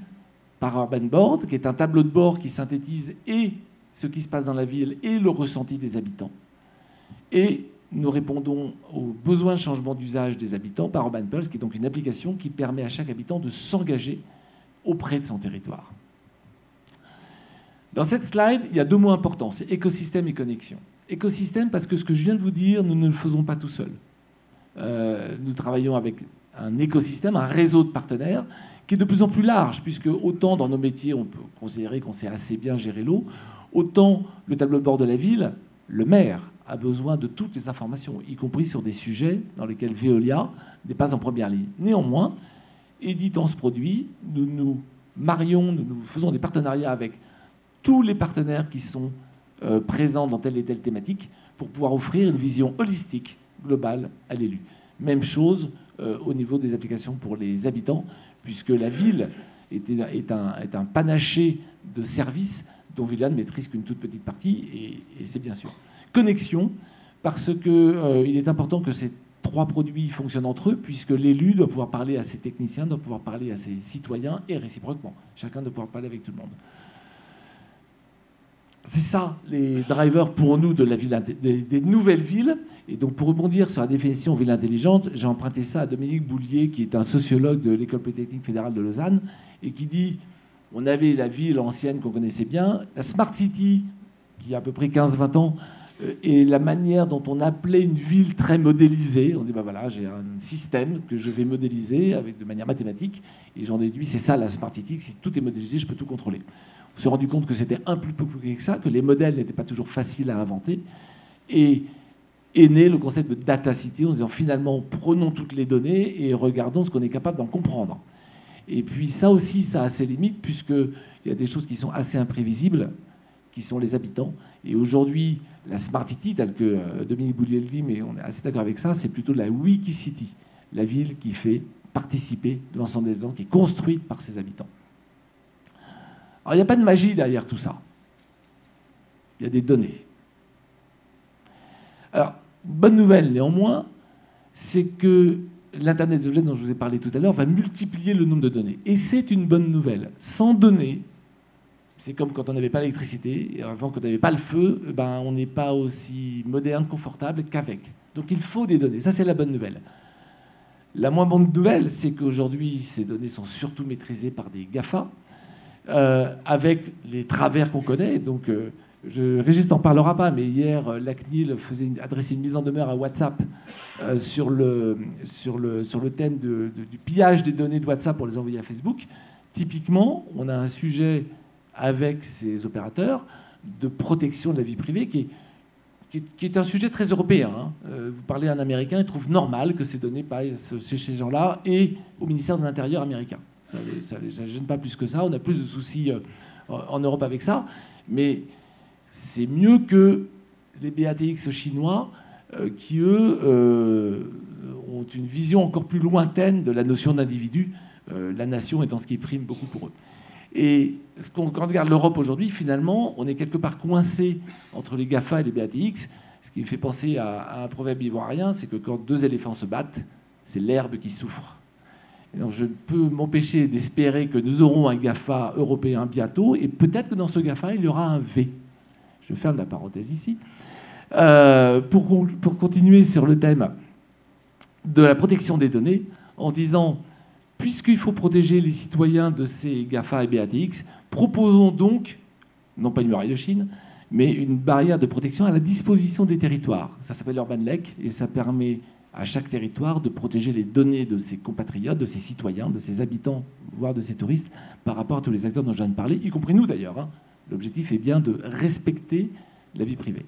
par Urban Board, qui est un tableau de bord qui synthétise et ce qui se passe dans la ville et le ressenti des habitants. Et nous répondons aux besoins de changement d'usage des habitants par Urban Pulse, qui est donc une application qui permet à chaque habitant de s'engager auprès de son territoire. Dans cette slide, il y a 2 mots importants, c'est écosystème et connexion. Écosystème parce que ce que je viens de vous dire, nous ne le faisons pas tout seuls. Nous travaillons avec un écosystème, un réseau de partenaires qui est de plus en plus large, puisque autant dans nos métiers, on peut considérer qu'on sait assez bien gérer l'eau, autant le tableau de bord de la ville, le maire a besoin de toutes les informations, y compris sur des sujets dans lesquels Veolia n'est pas en première ligne. Néanmoins, éditant ce produit, nous nous marions, nous faisons des partenariats avec tous les partenaires qui sont présents dans telle et telle thématique pour pouvoir offrir une vision holistique, globale à l'élu. Même chose au niveau des applications pour les habitants, puisque la ville est un panaché de services dont Veolia ne maîtrise qu'une toute petite partie, et c'est bien sûr. Connexion, parce qu'il est important que ces 3 produits fonctionnent entre eux, puisque l'élu doit pouvoir parler à ses techniciens, doit pouvoir parler à ses citoyens, et réciproquement. Chacun doit pouvoir parler avec tout le monde. C'est ça, les drivers pour nous de la ville, des nouvelles villes. Et donc, pour rebondir sur la définition ville intelligente, j'ai emprunté ça à Dominique Boulier, qui est un sociologue de l'École polytechnique fédérale de Lausanne, et qui dit, on avait la ville ancienne qu'on connaissait bien, la Smart City, qui a à peu près 15-20 ans, et la manière dont on appelait une ville très modélisée. On dit, voilà, j'ai un système que je vais modéliser de manière mathématique, et j'en déduis, c'est ça la Smart City, si tout est modélisé, je peux tout contrôler. On s'est rendu compte que c'était un peu plus compliqué que ça, que les modèles n'étaient pas toujours faciles à inventer. Et est né le concept de data city en disant finalement, prenons toutes les données et regardons ce qu'on est capable d'en comprendre. Et puis ça aussi, ça a ses limites, puisqu'il y a des choses qui sont assez imprévisibles, qui sont les habitants. Et aujourd'hui, la Smart City, telle que Dominique Boulier le dit, mais on est assez d'accord avec ça, c'est plutôt la Wikicity, la ville qui fait participer l'ensemble des habitants, qui est construite par ses habitants. Alors, il n'y a pas de magie derrière tout ça. Il y a des données. Alors, bonne nouvelle, néanmoins, c'est que l'Internet des objets dont je vous ai parlé tout à l'heure va multiplier le nombre de données. Et c'est une bonne nouvelle. Sans données, c'est comme quand on n'avait pas l'électricité, et avant qu'on n'avait pas le feu, on n'est pas aussi moderne, confortable qu'avec. Donc il faut des données. Ça, c'est la bonne nouvelle. La moins bonne nouvelle, c'est qu'aujourd'hui, ces données sont surtout maîtrisées par des GAFA, avec les travers qu'on connaît. Donc Régis n'en parlera pas, mais hier, la CNIL adressait une mise en demeure à WhatsApp sur le thème du pillage des données de WhatsApp pour les envoyer à Facebook. Typiquement, on a un sujet avec ces opérateurs de protection de la vie privée qui est un sujet très européen. Vous parlez à un Américain, il trouve normal que ces données passent chez ces gens-là et au ministère de l'Intérieur américain. Ça ne les gêne pas plus que ça. On a plus de soucis en Europe avec ça. Mais c'est mieux que les BATX chinois qui, eux, ont une vision encore plus lointaine de la notion d'individu, la nation étant ce qui prime beaucoup pour eux. Et quand on regarde l'Europe aujourd'hui, finalement, on est quelque part coincé entre les GAFA et les BATX, ce qui me fait penser à un proverbe ivoirien, c'est que quand deux éléphants se battent, c'est l'herbe qui souffre. Et donc je ne peux m'empêcher d'espérer que nous aurons un GAFA européen bientôt, et peut-être que dans ce GAFA, il y aura un V. Je ferme la parenthèse ici. Pour continuer sur le thème de la protection des données, en disant, puisqu'il faut protéger les citoyens de ces GAFA et BATX, proposons donc, non pas une muraille de Chine, mais une barrière de protection à la disposition des territoires. Ça s'appelle UrbanLEC, et ça permet à chaque territoire de protéger les données de ses compatriotes, de ses citoyens, de ses habitants, voire de ses touristes, par rapport à tous les acteurs dont je viens de parler, y compris nous d'ailleurs. L'objectif est bien de respecter la vie privée.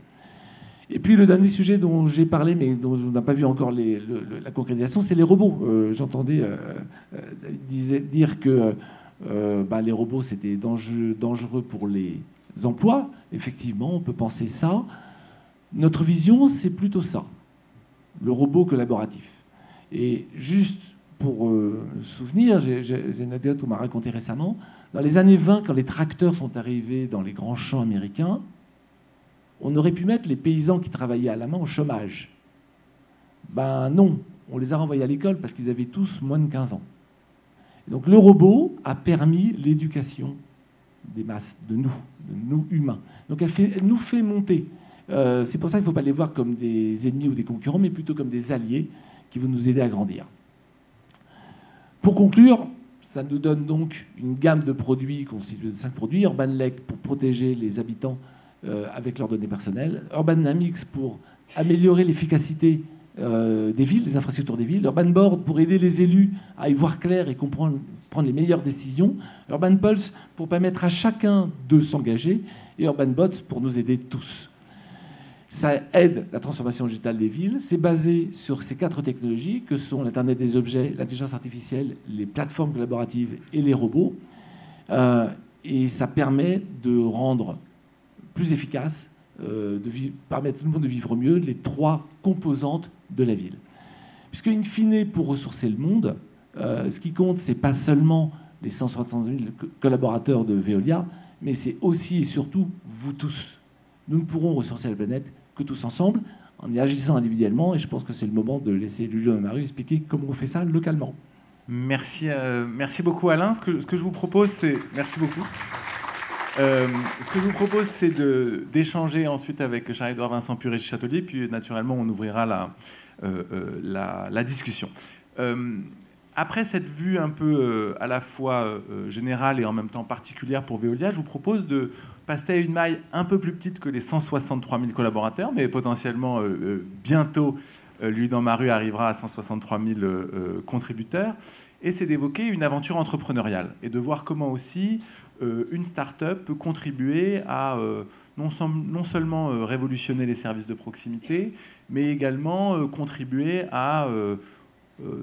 Et puis le dernier sujet dont j'ai parlé, mais dont on n'a pas vu encore la concrétisation, c'est les robots. J'entendais dire que les robots, c'était dangereux pour les emplois. Effectivement, on peut penser ça. Notre vision, c'est plutôt ça, le robot collaboratif. Et juste pour souvenir, j'ai une anecdote qu'on m'a racontée récemment. Dans les années 20, quand les tracteurs sont arrivés dans les grands champs américains, on aurait pu mettre les paysans qui travaillaient à la main au chômage. Ben non, on les a renvoyés à l'école parce qu'ils avaient tous moins de 15 ans. Et donc le robot a permis l'éducation des masses, de nous humains. Donc elle nous fait monter. C'est pour ça qu'il ne faut pas les voir comme des ennemis ou des concurrents, mais plutôt comme des alliés qui vont nous aider à grandir. Pour conclure, ça nous donne donc une gamme de produits constituée de 5 produits. UrbanLEC pour protéger les habitants avec leurs données personnelles. Urban Dynamics pour améliorer l'efficacité des villes, des infrastructures des villes. Urban Board pour aider les élus à y voir clair et prendre les meilleures décisions. Urban Pulse pour permettre à chacun de s'engager. Et Urban Bots pour nous aider tous. Ça aide la transformation digitale des villes. C'est basé sur ces 4 technologies que sont l'Internet des objets, l'intelligence artificielle, les plateformes collaboratives et les robots. Et ça permet de rendre plus efficace, permettre à tout le monde de vivre mieux les 3 composantes de la ville. Puisque, in fine, pour ressourcer le monde, ce qui compte, ce n'est pas seulement les 160 000 collaborateurs de Veolia, mais c'est aussi et surtout vous tous. Nous ne pourrons ressourcer la planète que tous ensemble, en y agissant individuellement, et je pense que c'est le moment de laisser Lulu et Marie expliquer comment on fait ça localement. Merci beaucoup Alain. Ce que je vous propose, c'est... Merci beaucoup. Ce que je vous propose, c'est d'échanger ensuite avec Charles-Édouard Vincent Puré-Châtelier, puis naturellement, on ouvrira la discussion. Après cette vue un peu à la fois générale et en même temps particulière pour Veolia, je vous propose de passer à une maille un peu plus petite que les 163 000 collaborateurs, mais potentiellement bientôt, lui dans ma rue arrivera à 163 000 contributeurs, et c'est d'évoquer une aventure entrepreneuriale et de voir comment aussi une start-up peut contribuer à non seulement révolutionner les services de proximité, mais également contribuer à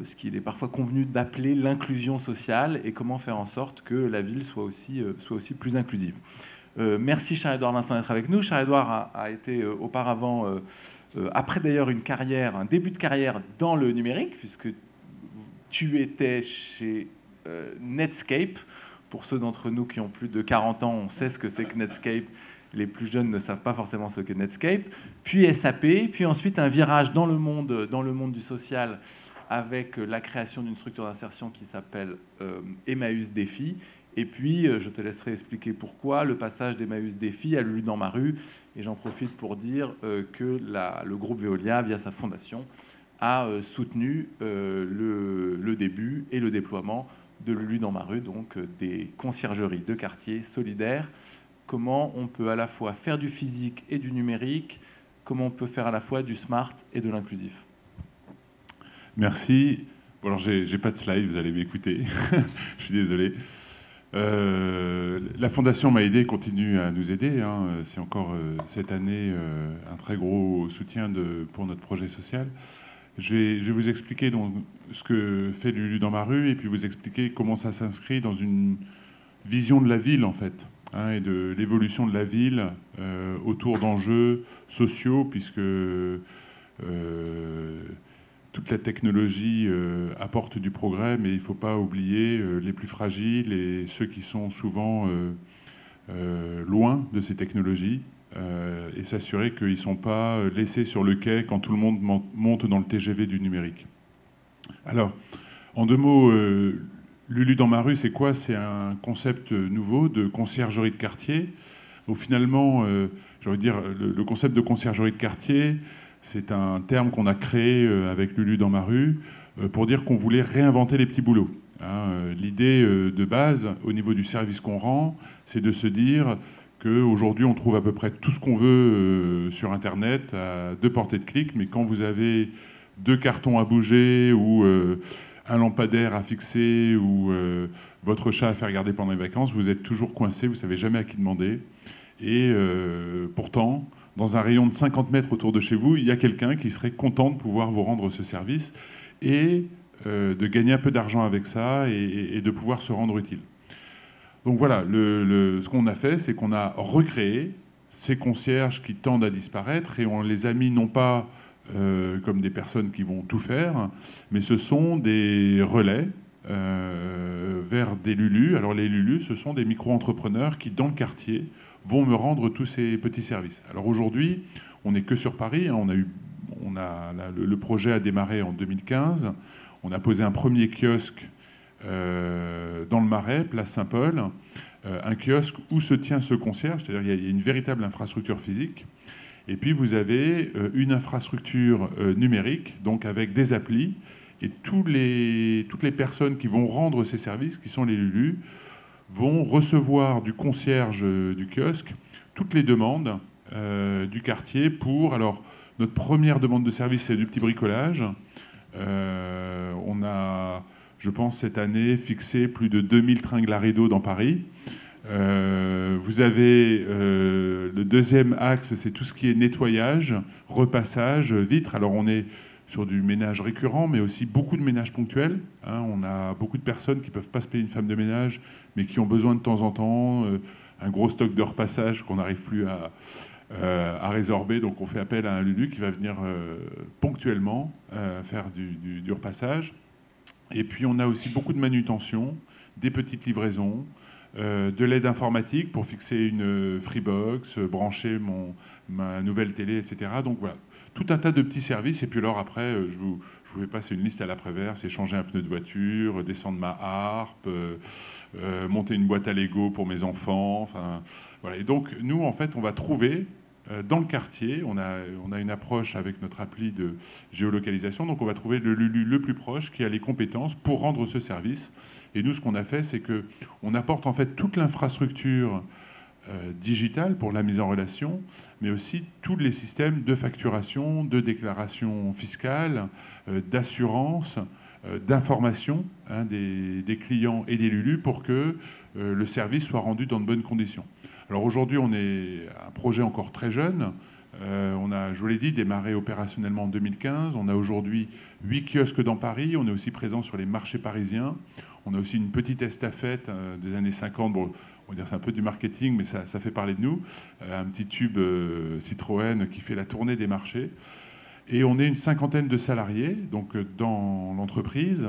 ce qu'il est parfois convenu d'appeler l'inclusion sociale et comment faire en sorte que la ville soit aussi plus inclusive. Merci Charles-Édouard Vincent d'être avec nous. Charles-Édouard a été auparavant, après d'ailleurs un début de carrière dans le numérique, puisque tu étais chez Netscape. Pour ceux d'entre nous qui ont plus de 40 ans, on sait ce que c'est que Netscape. Les plus jeunes ne savent pas forcément ce qu'est Netscape. Puis SAP, puis ensuite un virage dans le monde du social avec la création d'une structure d'insertion qui s'appelle Emmaüs Défi. Et puis, je te laisserai expliquer pourquoi le passage d'Emmaüs Défi à Lulu dans ma rue. Et j'en profite pour dire que le groupe Veolia, via sa fondation, a soutenu le début et le déploiement de Lulu dans ma rue, donc des conciergeries de quartier solidaires comment on peut à la fois faire du physique et du numérique, comment on peut faire à la fois du smart et de l'inclusif. Merci. Bon, alors, j'ai pas de slide, vous allez m'écouter. Je suis désolé. La Fondation MyAidé continue à nous aider. Hein. C'est encore cette année un très gros soutien pour notre projet social. Je vais vous expliquer donc ce que fait Lulu dans ma rue et puis vous expliquer comment ça s'inscrit dans une vision de la ville, en fait, hein, et de l'évolution de la ville autour d'enjeux sociaux, puisque toute la technologie apporte du progrès, mais il ne faut pas oublier les plus fragiles et ceux qui sont souvent loin de ces technologies, et s'assurer qu'ils ne sont pas laissés sur le quai quand tout le monde monte dans le TGV du numérique. Alors, en 2 mots, Lulu dans ma rue, c'est quoi? C'est un concept nouveau de conciergerie de quartier. Donc finalement, j'ai envie de dire, le concept de conciergerie de quartier, c'est un terme qu'on a créé avec Lulu dans ma rue pour dire qu'on voulait réinventer les petits boulots. Hein. L'idée de base, au niveau du service qu'on rend, c'est de se dire qu'aujourd'hui, on trouve à peu près tout ce qu'on veut sur Internet à 2 portées de clic, mais quand vous avez 2 cartons à bouger ou un lampadaire à fixer ou votre chat à faire garder pendant les vacances, vous êtes toujours coincé, vous ne savez jamais à qui demander. Et pourtant, dans un rayon de 50 mètres autour de chez vous, il y a quelqu'un qui serait content de pouvoir vous rendre ce service et de gagner un peu d'argent avec ça et de pouvoir se rendre utile. Donc voilà, ce qu'on a fait, c'est qu'on a recréé ces concierges qui tendent à disparaître et on les a mis non pas comme des personnes qui vont tout faire, mais ce sont des relais vers des Lulus. Alors les Lulus, ce sont des micro-entrepreneurs qui, dans le quartier, vont me rendre tous ces petits services. Alors aujourd'hui, on n'est que sur Paris. Hein, le projet a démarré en 2015. On a posé un premier kiosque dans le Marais, place Saint-Paul, un kiosque où se tient ce concierge, c'est-à-dire il y a une véritable infrastructure physique. Et puis vous avez une infrastructure numérique, donc avec des applis, et toutes les personnes qui vont rendre ces services, qui sont les Lulus, vont recevoir du concierge du kiosque toutes les demandes du quartier pour... Alors, notre première demande de service, c'est du petit bricolage. On a, je pense, cette année, fixé plus de 2000 tringles à rideaux dans Paris. Vous avez le deuxième axe, c'est tout ce qui est nettoyage, repassage, vitres. Alors, on est sur du ménage récurrent, mais aussi beaucoup de ménage ponctuel. Hein, on a beaucoup de personnes qui ne peuvent pas se payer une femme de ménage, mais qui ont besoin de temps en temps un gros stock de repassage qu'on n'arrive plus à résorber. Donc on fait appel à un Lulu qui va venir ponctuellement faire du repassage. Et puis on a aussi beaucoup de manutention, des petites livraisons, de l'aide informatique pour fixer une Freebox, brancher ma nouvelle télé, etc. Donc voilà, tout un tas de petits services. Et puis alors après, je vous vais passer une liste à l'après-vert, c'est changer un pneu de voiture, descendre ma harpe, monter une boîte à Lego pour mes enfants. Enfin, voilà. Et donc nous, en fait, on va trouver dans le quartier, on a une approche avec notre appli de géolocalisation, donc on va trouver le Lulu le plus proche qui a les compétences pour rendre ce service. Et nous, ce qu'on a fait, c'est qu'on apporte en fait toute l'infrastructure digitale pour la mise en relation, mais aussi tous les systèmes de facturation, de déclaration fiscale, d'assurance, d'information des clients et des Lulus pour que le service soit rendu dans de bonnes conditions. Alors aujourd'hui, on est un projet encore très jeune. On a, je vous l'ai dit, démarré opérationnellement en 2015. On a aujourd'hui 8 kiosques dans Paris. On est aussi présent sur les marchés parisiens. On a aussi une petite estafette des années 50. Bon, on va dire c'est un peu du marketing, mais ça fait parler de nous. Un petit tube Citroën qui fait la tournée des marchés. Et on est une 50aine de salariés donc, dans l'entreprise.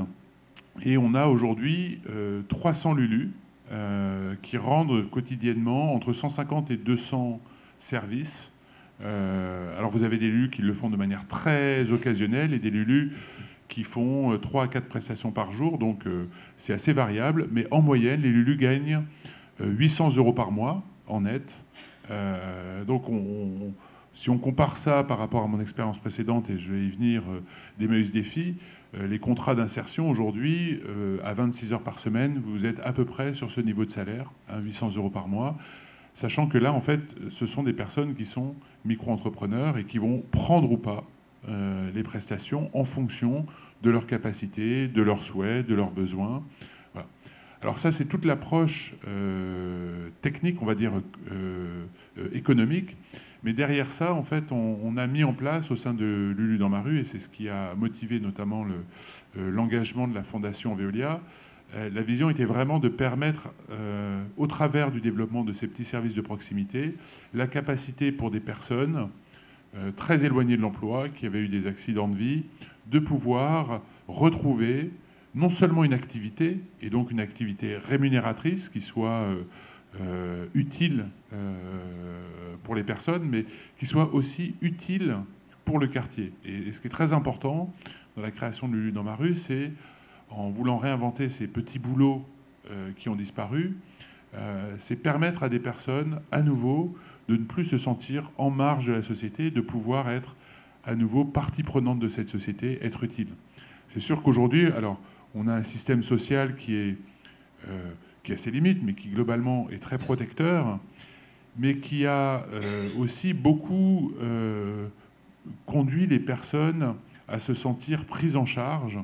Et on a aujourd'hui 300 Lulus qui rendent quotidiennement entre 150 et 200 services. Alors vous avez des Lulus qui le font de manière très occasionnelle et des Lulus qui font 3 à 4 prestations par jour, donc c'est assez variable, mais en moyenne, les Lulus gagnent 800 € par mois en net. Donc si on compare ça par rapport à mon expérience précédente, et je vais y venir d'Emmaüs Défi, les contrats d'insertion aujourd'hui, à 26 heures par semaine, vous êtes à peu près sur ce niveau de salaire, 800 € par mois. sachant que là, en fait, ce sont des personnes qui sont micro-entrepreneurs et qui vont prendre ou pas les prestations en fonction de leurs capacités, de leurs souhaits, de leurs besoins. Voilà. Alors ça, c'est toute l'approche technique, on va dire économique. Mais derrière ça, en fait, on a mis en place au sein de Lulu dans ma rue, et c'est ce qui a motivé notamment l'engagement de la Fondation Veolia. La vision était vraiment de permettre, au travers du développement de ces petits services de proximité, la capacité pour des personnes très éloignées de l'emploi, qui avaient eu des accidents de vie, de pouvoir retrouver non seulement une activité, et donc une activité rémunératrice qui soit utile pour les personnes, mais qui soit aussi utile pour le quartier. Et ce qui est très important dans la création de Lulu dans ma rue, c'est, en voulant réinventer ces petits boulots qui ont disparu, c'est permettre à des personnes, à nouveau, de ne plus se sentir en marge de la société, de pouvoir être à nouveau partie prenante de cette société, être utile. C'est sûr qu'aujourd'hui, alors, on a un système social qui a ses limites, mais qui globalement est très protecteur, mais qui a aussi beaucoup conduit les personnes à se sentir prises en charge,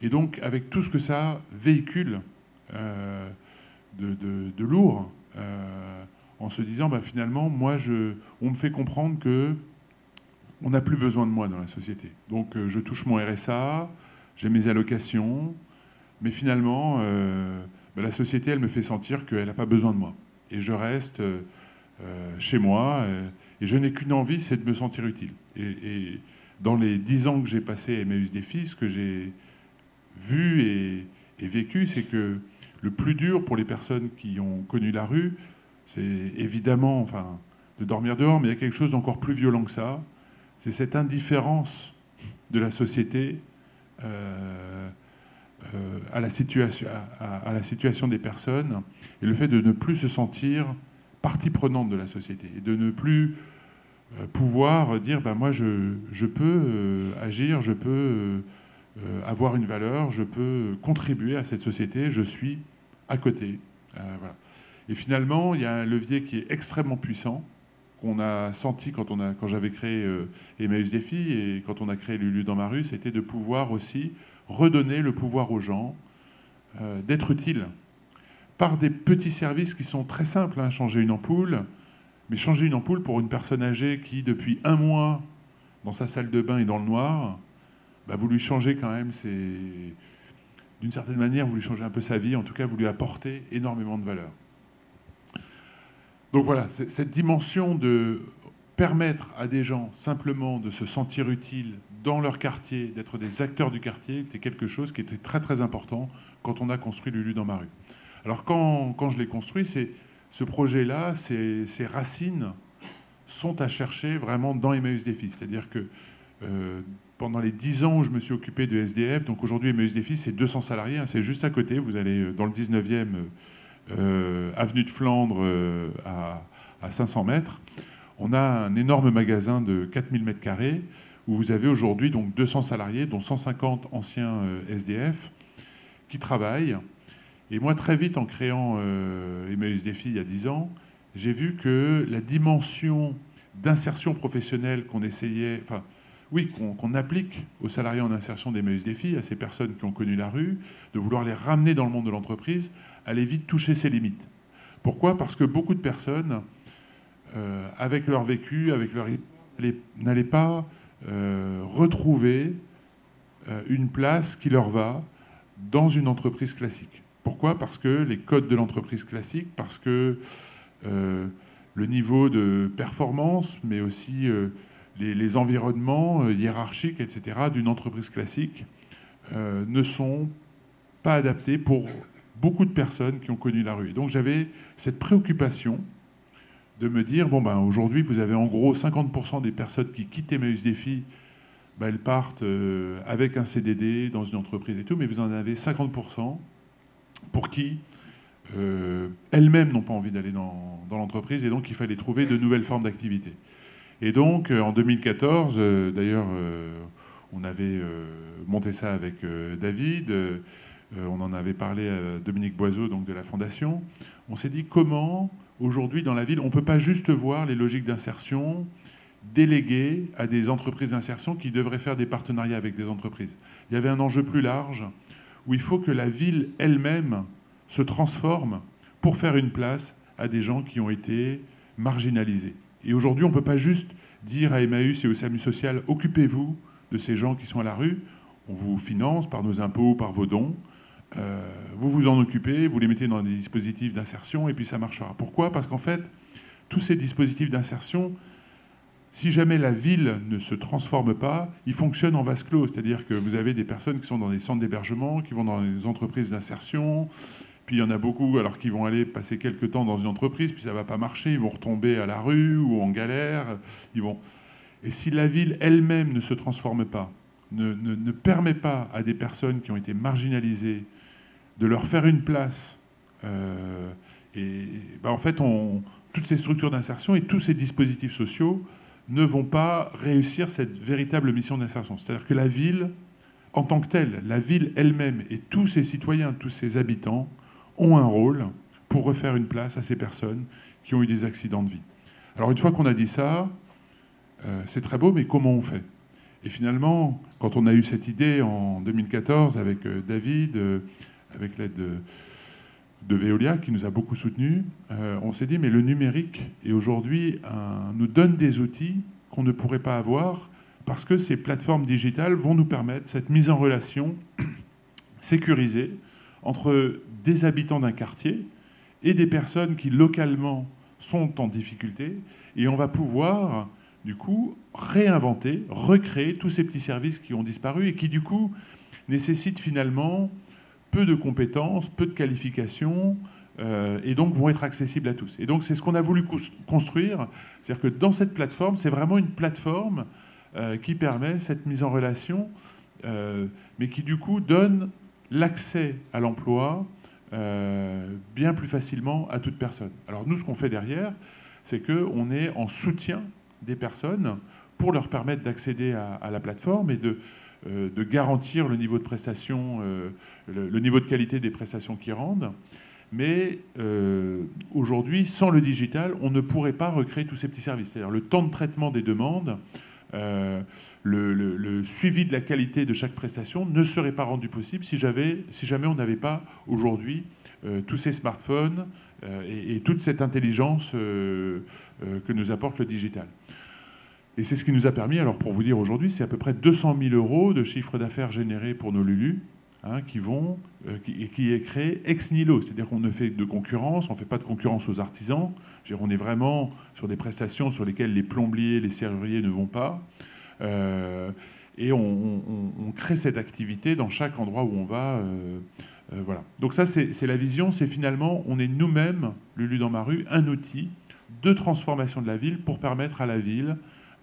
et donc avec tout ce que ça véhicule de lourd, en se disant finalement, on me fait comprendre que on n'a plus besoin de moi dans la société. Donc je touche mon RSA, j'ai mes allocations, mais finalement, la société, elle me fait sentir qu'elle n'a pas besoin de moi. Et je reste chez moi, et je n'ai qu'une envie, c'est de me sentir utile. Et dans les 10 ans que j'ai passé à Emmaüs Défis, ce que j'ai vu et vécu, c'est que le plus dur pour les personnes qui ont connu la rue, c'est évidemment de dormir dehors, mais il y a quelque chose d'encore plus violent que ça. C'est cette indifférence de la société à la situation des personnes, et le fait de ne plus se sentir partie prenante de la société, et de ne plus pouvoir dire moi je peux agir, je peux avoir une valeur, je peux contribuer à cette société, je suis à côté. Voilà. Et finalement, il y a un levier qui est extrêmement puissant, qu'on a senti quand j'avais créé Emmaüs Défis, et quand on a créé Lulu dans ma rue, c'était de pouvoir aussi redonner le pouvoir aux gens d'être utiles par des petits services qui sont très simples. Changer une ampoule, mais changer une ampoule pour une personne âgée qui, depuis 1 mois, dans sa salle de bain est dans le noir, vous lui changez quand même, d'une certaine manière, vous lui changez un peu sa vie, en tout cas, vous lui apportez énormément de valeur. Donc voilà, cette dimension de permettre à des gens simplement de se sentir utiles dans leur quartier, d'être des acteurs du quartier, était quelque chose qui était très très important quand on a construit Lulu dans ma rue. Alors quand je l'ai construit, ce projet-là, ses racines sont à chercher vraiment dans Emmaüs Défis. C'est-à-dire que pendant les 10 ans où je me suis occupé de SDF, donc aujourd'hui Emmaüs Défis, c'est 200 salariés, c'est juste à côté, vous allez dans le 19e avenue de Flandre à 500 mètres. On a un énorme magasin de 4000 m² où vous avez aujourd'hui donc 200 salariés, dont 150 anciens SDF qui travaillent. Et moi, très vite, en créant Emmaüs Défis il y a 10 ans, j'ai vu que la dimension d'insertion professionnelle qu'on essayait, qu'on applique aux salariés en insertion d'Emmaüs Défis, à ces personnes qui ont connu la rue, de vouloir les ramener dans le monde de l'entreprise, allait vite toucher ses limites. Pourquoi ? Parce que beaucoup de personnes, avec leur vécu, avec leur n'allaient pas retrouver une place qui leur va dans une entreprise classique. Pourquoi ? Parce que les codes de l'entreprise classique, parce que le niveau de performance, mais aussi les environnements hiérarchiques, etc., d'une entreprise classique ne sont pas adaptés pour beaucoup de personnes qui ont connu la rue. Et donc j'avais cette préoccupation de me dire, aujourd'hui, vous avez en gros 50% des personnes qui quittent Emmaüs Défis, elles partent avec un CDD dans une entreprise et tout, mais vous en avez 50% pour qui elles-mêmes n'ont pas envie d'aller dans l'entreprise, et donc il fallait trouver de nouvelles formes d'activité. Et donc en 2014, d'ailleurs, on avait monté ça avec David, on en avait parlé à Dominique Boiseau, donc de la Fondation. On s'est dit comment aujourd'hui, dans la ville, on ne peut pas juste voir les logiques d'insertion déléguées à des entreprises d'insertion qui devraient faire des partenariats avec des entreprises. Il y avait un enjeu plus large où il faut que la ville elle-même se transforme pour faire une place à des gens qui ont été marginalisés. Et aujourd'hui, on ne peut pas juste dire à Emmaüs et au SAMU social « Occupez-vous de ces gens qui sont à la rue, on vous finance par nos impôts, par vos dons, vous vous en occupez, vous les mettez dans des dispositifs d'insertion et puis ça marchera ». Pourquoi ? Parce qu'en fait, tous ces dispositifs d'insertion, si jamais la ville ne se transforme pas, ils fonctionnent en vase clos. C'est-à-dire que vous avez des personnes qui sont dans des centres d'hébergement, qui vont dans les entreprises d'insertion, puis il y en a beaucoup alors qui vont aller passer quelques temps dans une entreprise, puis ça ne va pas marcher, ils vont retomber à la rue ou en galère. Et si la ville elle-même ne se transforme pas, ne permet pas à des personnes qui ont été marginalisées de leur faire une place, en fait, toutes ces structures d'insertion et tous ces dispositifs sociaux ne vont pas réussir cette véritable mission d'insertion. C'est-à-dire que la ville, en tant que telle, la ville elle-même et tous ses citoyens, tous ses habitants ont un rôle pour refaire une place à ces personnes qui ont eu des accidents de vie. Alors une fois qu'on a dit ça, c'est très beau, mais comment on fait ? Et finalement, quand on a eu cette idée en 2014 avec David, avec l'aide de Veolia, qui nous a beaucoup soutenus, on s'est dit, mais le numérique, et aujourd'hui, nous donne des outils qu'on ne pourrait pas avoir, parce que ces plateformes digitales vont nous permettre cette mise en relation sécurisée entre des habitants d'un quartier et des personnes qui, localement, sont en difficulté, et on va pouvoir, du coup, réinventer, recréer tous ces petits services qui ont disparu et qui, du coup, nécessitent finalement peu de compétences, peu de qualifications, et donc vont être accessibles à tous. Et donc c'est ce qu'on a voulu construire, c'est-à-dire que dans cette plateforme, c'est vraiment une plateforme qui permet cette mise en relation, mais qui du coup donne l'accès à l'emploi bien plus facilement à toute personne. Alors nous, ce qu'on fait derrière, c'est qu'on est en soutien des personnes pour leur permettre d'accéder à la plateforme et de garantir le niveau de prestation, le niveau de qualité des prestations qu'ils rendent. Mais aujourd'hui, sans le digital, on ne pourrait pas recréer tous ces petits services. C'est-à-dire le temps de traitement des demandes, le suivi de la qualité de chaque prestation ne serait pas rendu possible si jamais on n'avait pas aujourd'hui tous ces smartphones et toute cette intelligence que nous apporte le digital. Et c'est ce qui nous a permis, alors pour vous dire aujourd'hui, c'est à peu près 200 000 € de chiffre d'affaires généré pour nos Lulu, qui est créé ex nihilo. C'est-à-dire qu'on ne fait de concurrence, on ne fait pas de concurrence aux artisans. On est vraiment sur des prestations sur lesquelles les plombiers, les serruriers ne vont pas. Et on crée cette activité dans chaque endroit où on va. Voilà. Donc ça, c'est la vision. C'est finalement, on est nous-mêmes, Lulu dans ma rue, un outil de transformation de la ville pour permettre à la ville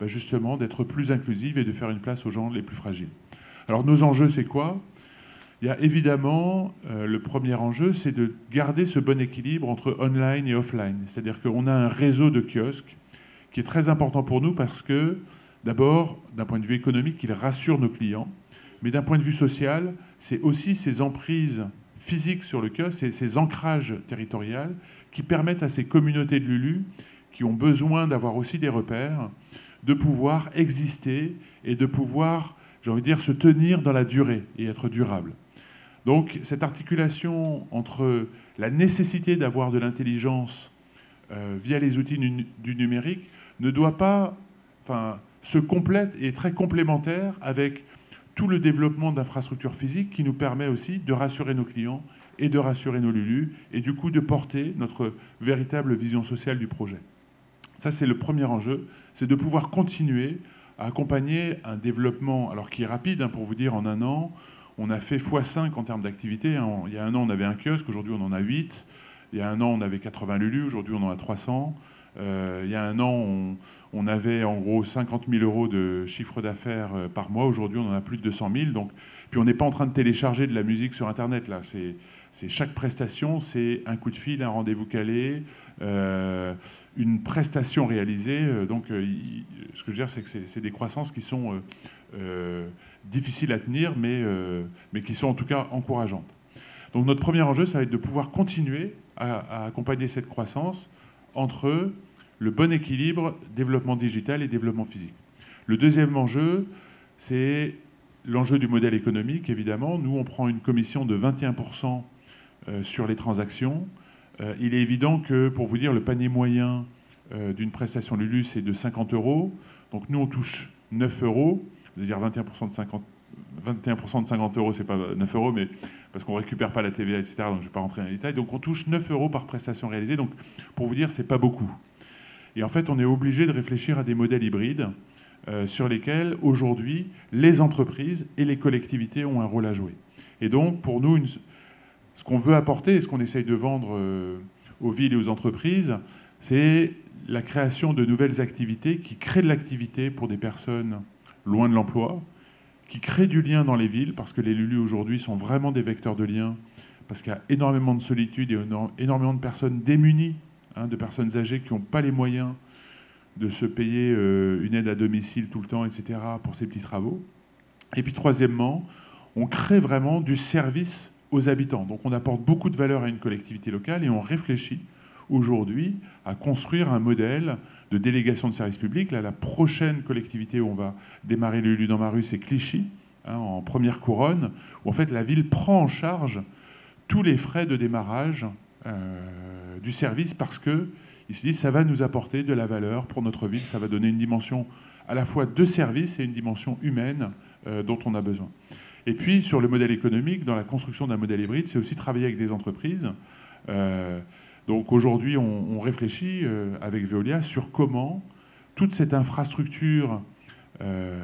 justement d'être plus inclusive et de faire une place aux gens les plus fragiles. Alors nos enjeux, c'est quoi ? Il y a évidemment, le premier enjeu, c'est de garder ce bon équilibre entre online et offline. C'est-à-dire qu'on a un réseau de kiosques qui est très important pour nous parce que, d'abord, d'un point de vue économique, il rassure nos clients, mais d'un point de vue social, c'est aussi ces emprises physiques sur le kiosque, ces ancrages territoriaux qui permettent à ces communautés de Lulu qui ont besoin d'avoir aussi des repères, de pouvoir exister et de pouvoir, j'ai envie de dire, se tenir dans la durée et être durable. Donc cette articulation entre la nécessité d'avoir de l'intelligence via les outils du numérique ne doit pas, se complète et est très complémentaire avec tout le développement d'infrastructures physiques qui nous permet aussi de rassurer nos clients et de rassurer nos Lulu et du coup de porter notre véritable vision sociale du projet. Ça, c'est le premier enjeu, c'est de pouvoir continuer à accompagner un développement, alors qui est rapide, pour vous dire, en un an, on a fait x5 en termes d'activité. Il y a un an, on avait un kiosque, aujourd'hui, on en a 8. Il y a un an, on avait 80 Lulu, aujourd'hui, on en a 300. Il y a un an, on avait en gros 50 000 € de chiffre d'affaires par mois. Aujourd'hui, on en a plus de 200 000. Donc, puis on n'est pas en train de télécharger de la musique sur Internet, là. C'est chaque prestation, c'est un coup de fil, un rendez-vous calé, une prestation réalisée. Donc, ce que je veux dire, c'est que c'est des croissances qui sont difficiles à tenir, mais qui sont en tout cas encourageantes. Donc, notre premier enjeu, ça va être de pouvoir continuer à accompagner cette croissance entre le bon équilibre développement digital et développement physique. Le deuxième enjeu, c'est l'enjeu du modèle économique, évidemment. Nous, on prend une commission de 21% sur les transactions. Il est évident que, pour vous dire, le panier moyen d'une prestation Lulu, c'est de 50 €. Donc nous, on touche 9 €. C'est-à-dire 21% de 50 €, c'est pas 9 €, mais parce qu'on ne récupère pas la TVA, etc. Donc je ne vais pas rentrer dans les détails. Donc on touche 9 € par prestation réalisée. Donc pour vous dire, c'est pas beaucoup. Et en fait, on est obligé de réfléchir à des modèles hybrides sur lesquels, aujourd'hui, les entreprises et les collectivités ont un rôle à jouer. Et donc, pour nous, ce qu'on veut apporter et ce qu'on essaye de vendre aux villes et aux entreprises, c'est la création de nouvelles activités qui créent de l'activité pour des personnes loin de l'emploi, qui créent du lien dans les villes, parce que les Lulu aujourd'hui sont vraiment des vecteurs de lien, parce qu'il y a énormément de solitude et énormément de personnes démunies, de personnes âgées qui n'ont pas les moyens de se payer une aide à domicile tout le temps, etc., pour ces petits travaux. Et puis troisièmement, on crée vraiment du service aux habitants. Donc on apporte beaucoup de valeur à une collectivité locale et on réfléchit aujourd'hui à construire un modèle de délégation de services publics. Là, la prochaine collectivité où on va démarrer le Lulu dans ma rue, c'est Clichy, en première couronne, où en fait la ville prend en charge tous les frais de démarrage du service parce que il se dit ça va nous apporter de la valeur pour notre ville, ça va donner une dimension à la fois de service et une dimension humaine dont on a besoin. Et puis sur le modèle économique, dans la construction d'un modèle hybride, c'est aussi travailler avec des entreprises. Donc aujourd'hui, on réfléchit avec Veolia sur comment toute cette infrastructure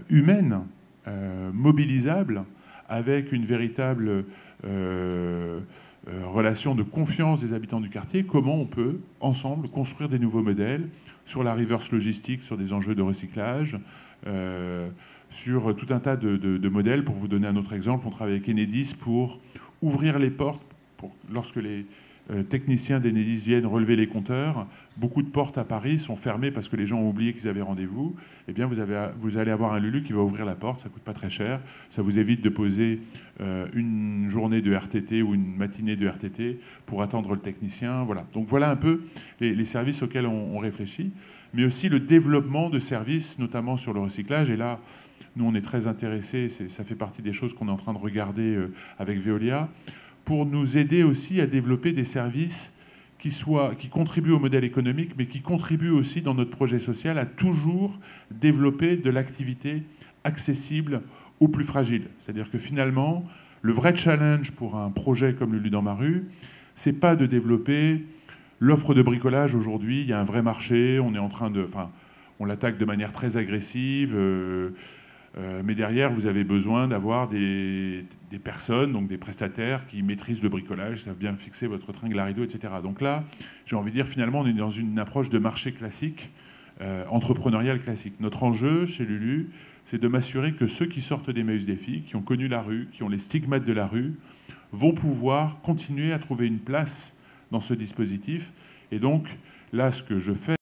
humaine, mobilisable, avec une véritable relation de confiance des habitants du quartier, comment on peut, ensemble, construire des nouveaux modèles sur la reverse logistique, sur des enjeux de recyclage, sur tout un tas de modèles. Pour vous donner un autre exemple, on travaille avec Enedis pour ouvrir les portes, lorsque les techniciens d'Enedis viennent relever les compteurs. Beaucoup de portes à Paris sont fermées parce que les gens ont oublié qu'ils avaient rendez-vous. Eh bien, vous allez avoir un Lulu qui va ouvrir la porte, ça ne coûte pas très cher. Ça vous évite de poser une journée de RTT ou une matinée de RTT pour attendre le technicien. Voilà. Donc voilà un peu les services auxquels on réfléchit, mais aussi le développement de services, notamment sur le recyclage. Et là, nous, on est très intéressés, ça fait partie des choses qu'on est en train de regarder avec Veolia, pour nous aider aussi à développer des services qui contribuent au modèle économique, mais qui contribuent aussi dans notre projet social à toujours développer de l'activité accessible aux plus fragiles. C'est-à-dire que finalement, le vrai challenge pour un projet comme le Lulu dans ma rue, c'est pas de développer l'offre de bricolage aujourd'hui. Il y a un vrai marché, on l'attaque de manière très agressive. Mais derrière, vous avez besoin d'avoir des personnes, donc des prestataires qui maîtrisent le bricolage, savent bien fixer votre tringle à rideau, etc. Donc là, j'ai envie de dire, finalement, on est dans une approche de marché classique, entrepreneurial classique. Notre enjeu chez Lulu, c'est de m'assurer que ceux qui sortent d'Emmaüs Défi, qui ont connu la rue, qui ont les stigmates de la rue, vont pouvoir continuer à trouver une place dans ce dispositif. Et donc, là, ce que je fais,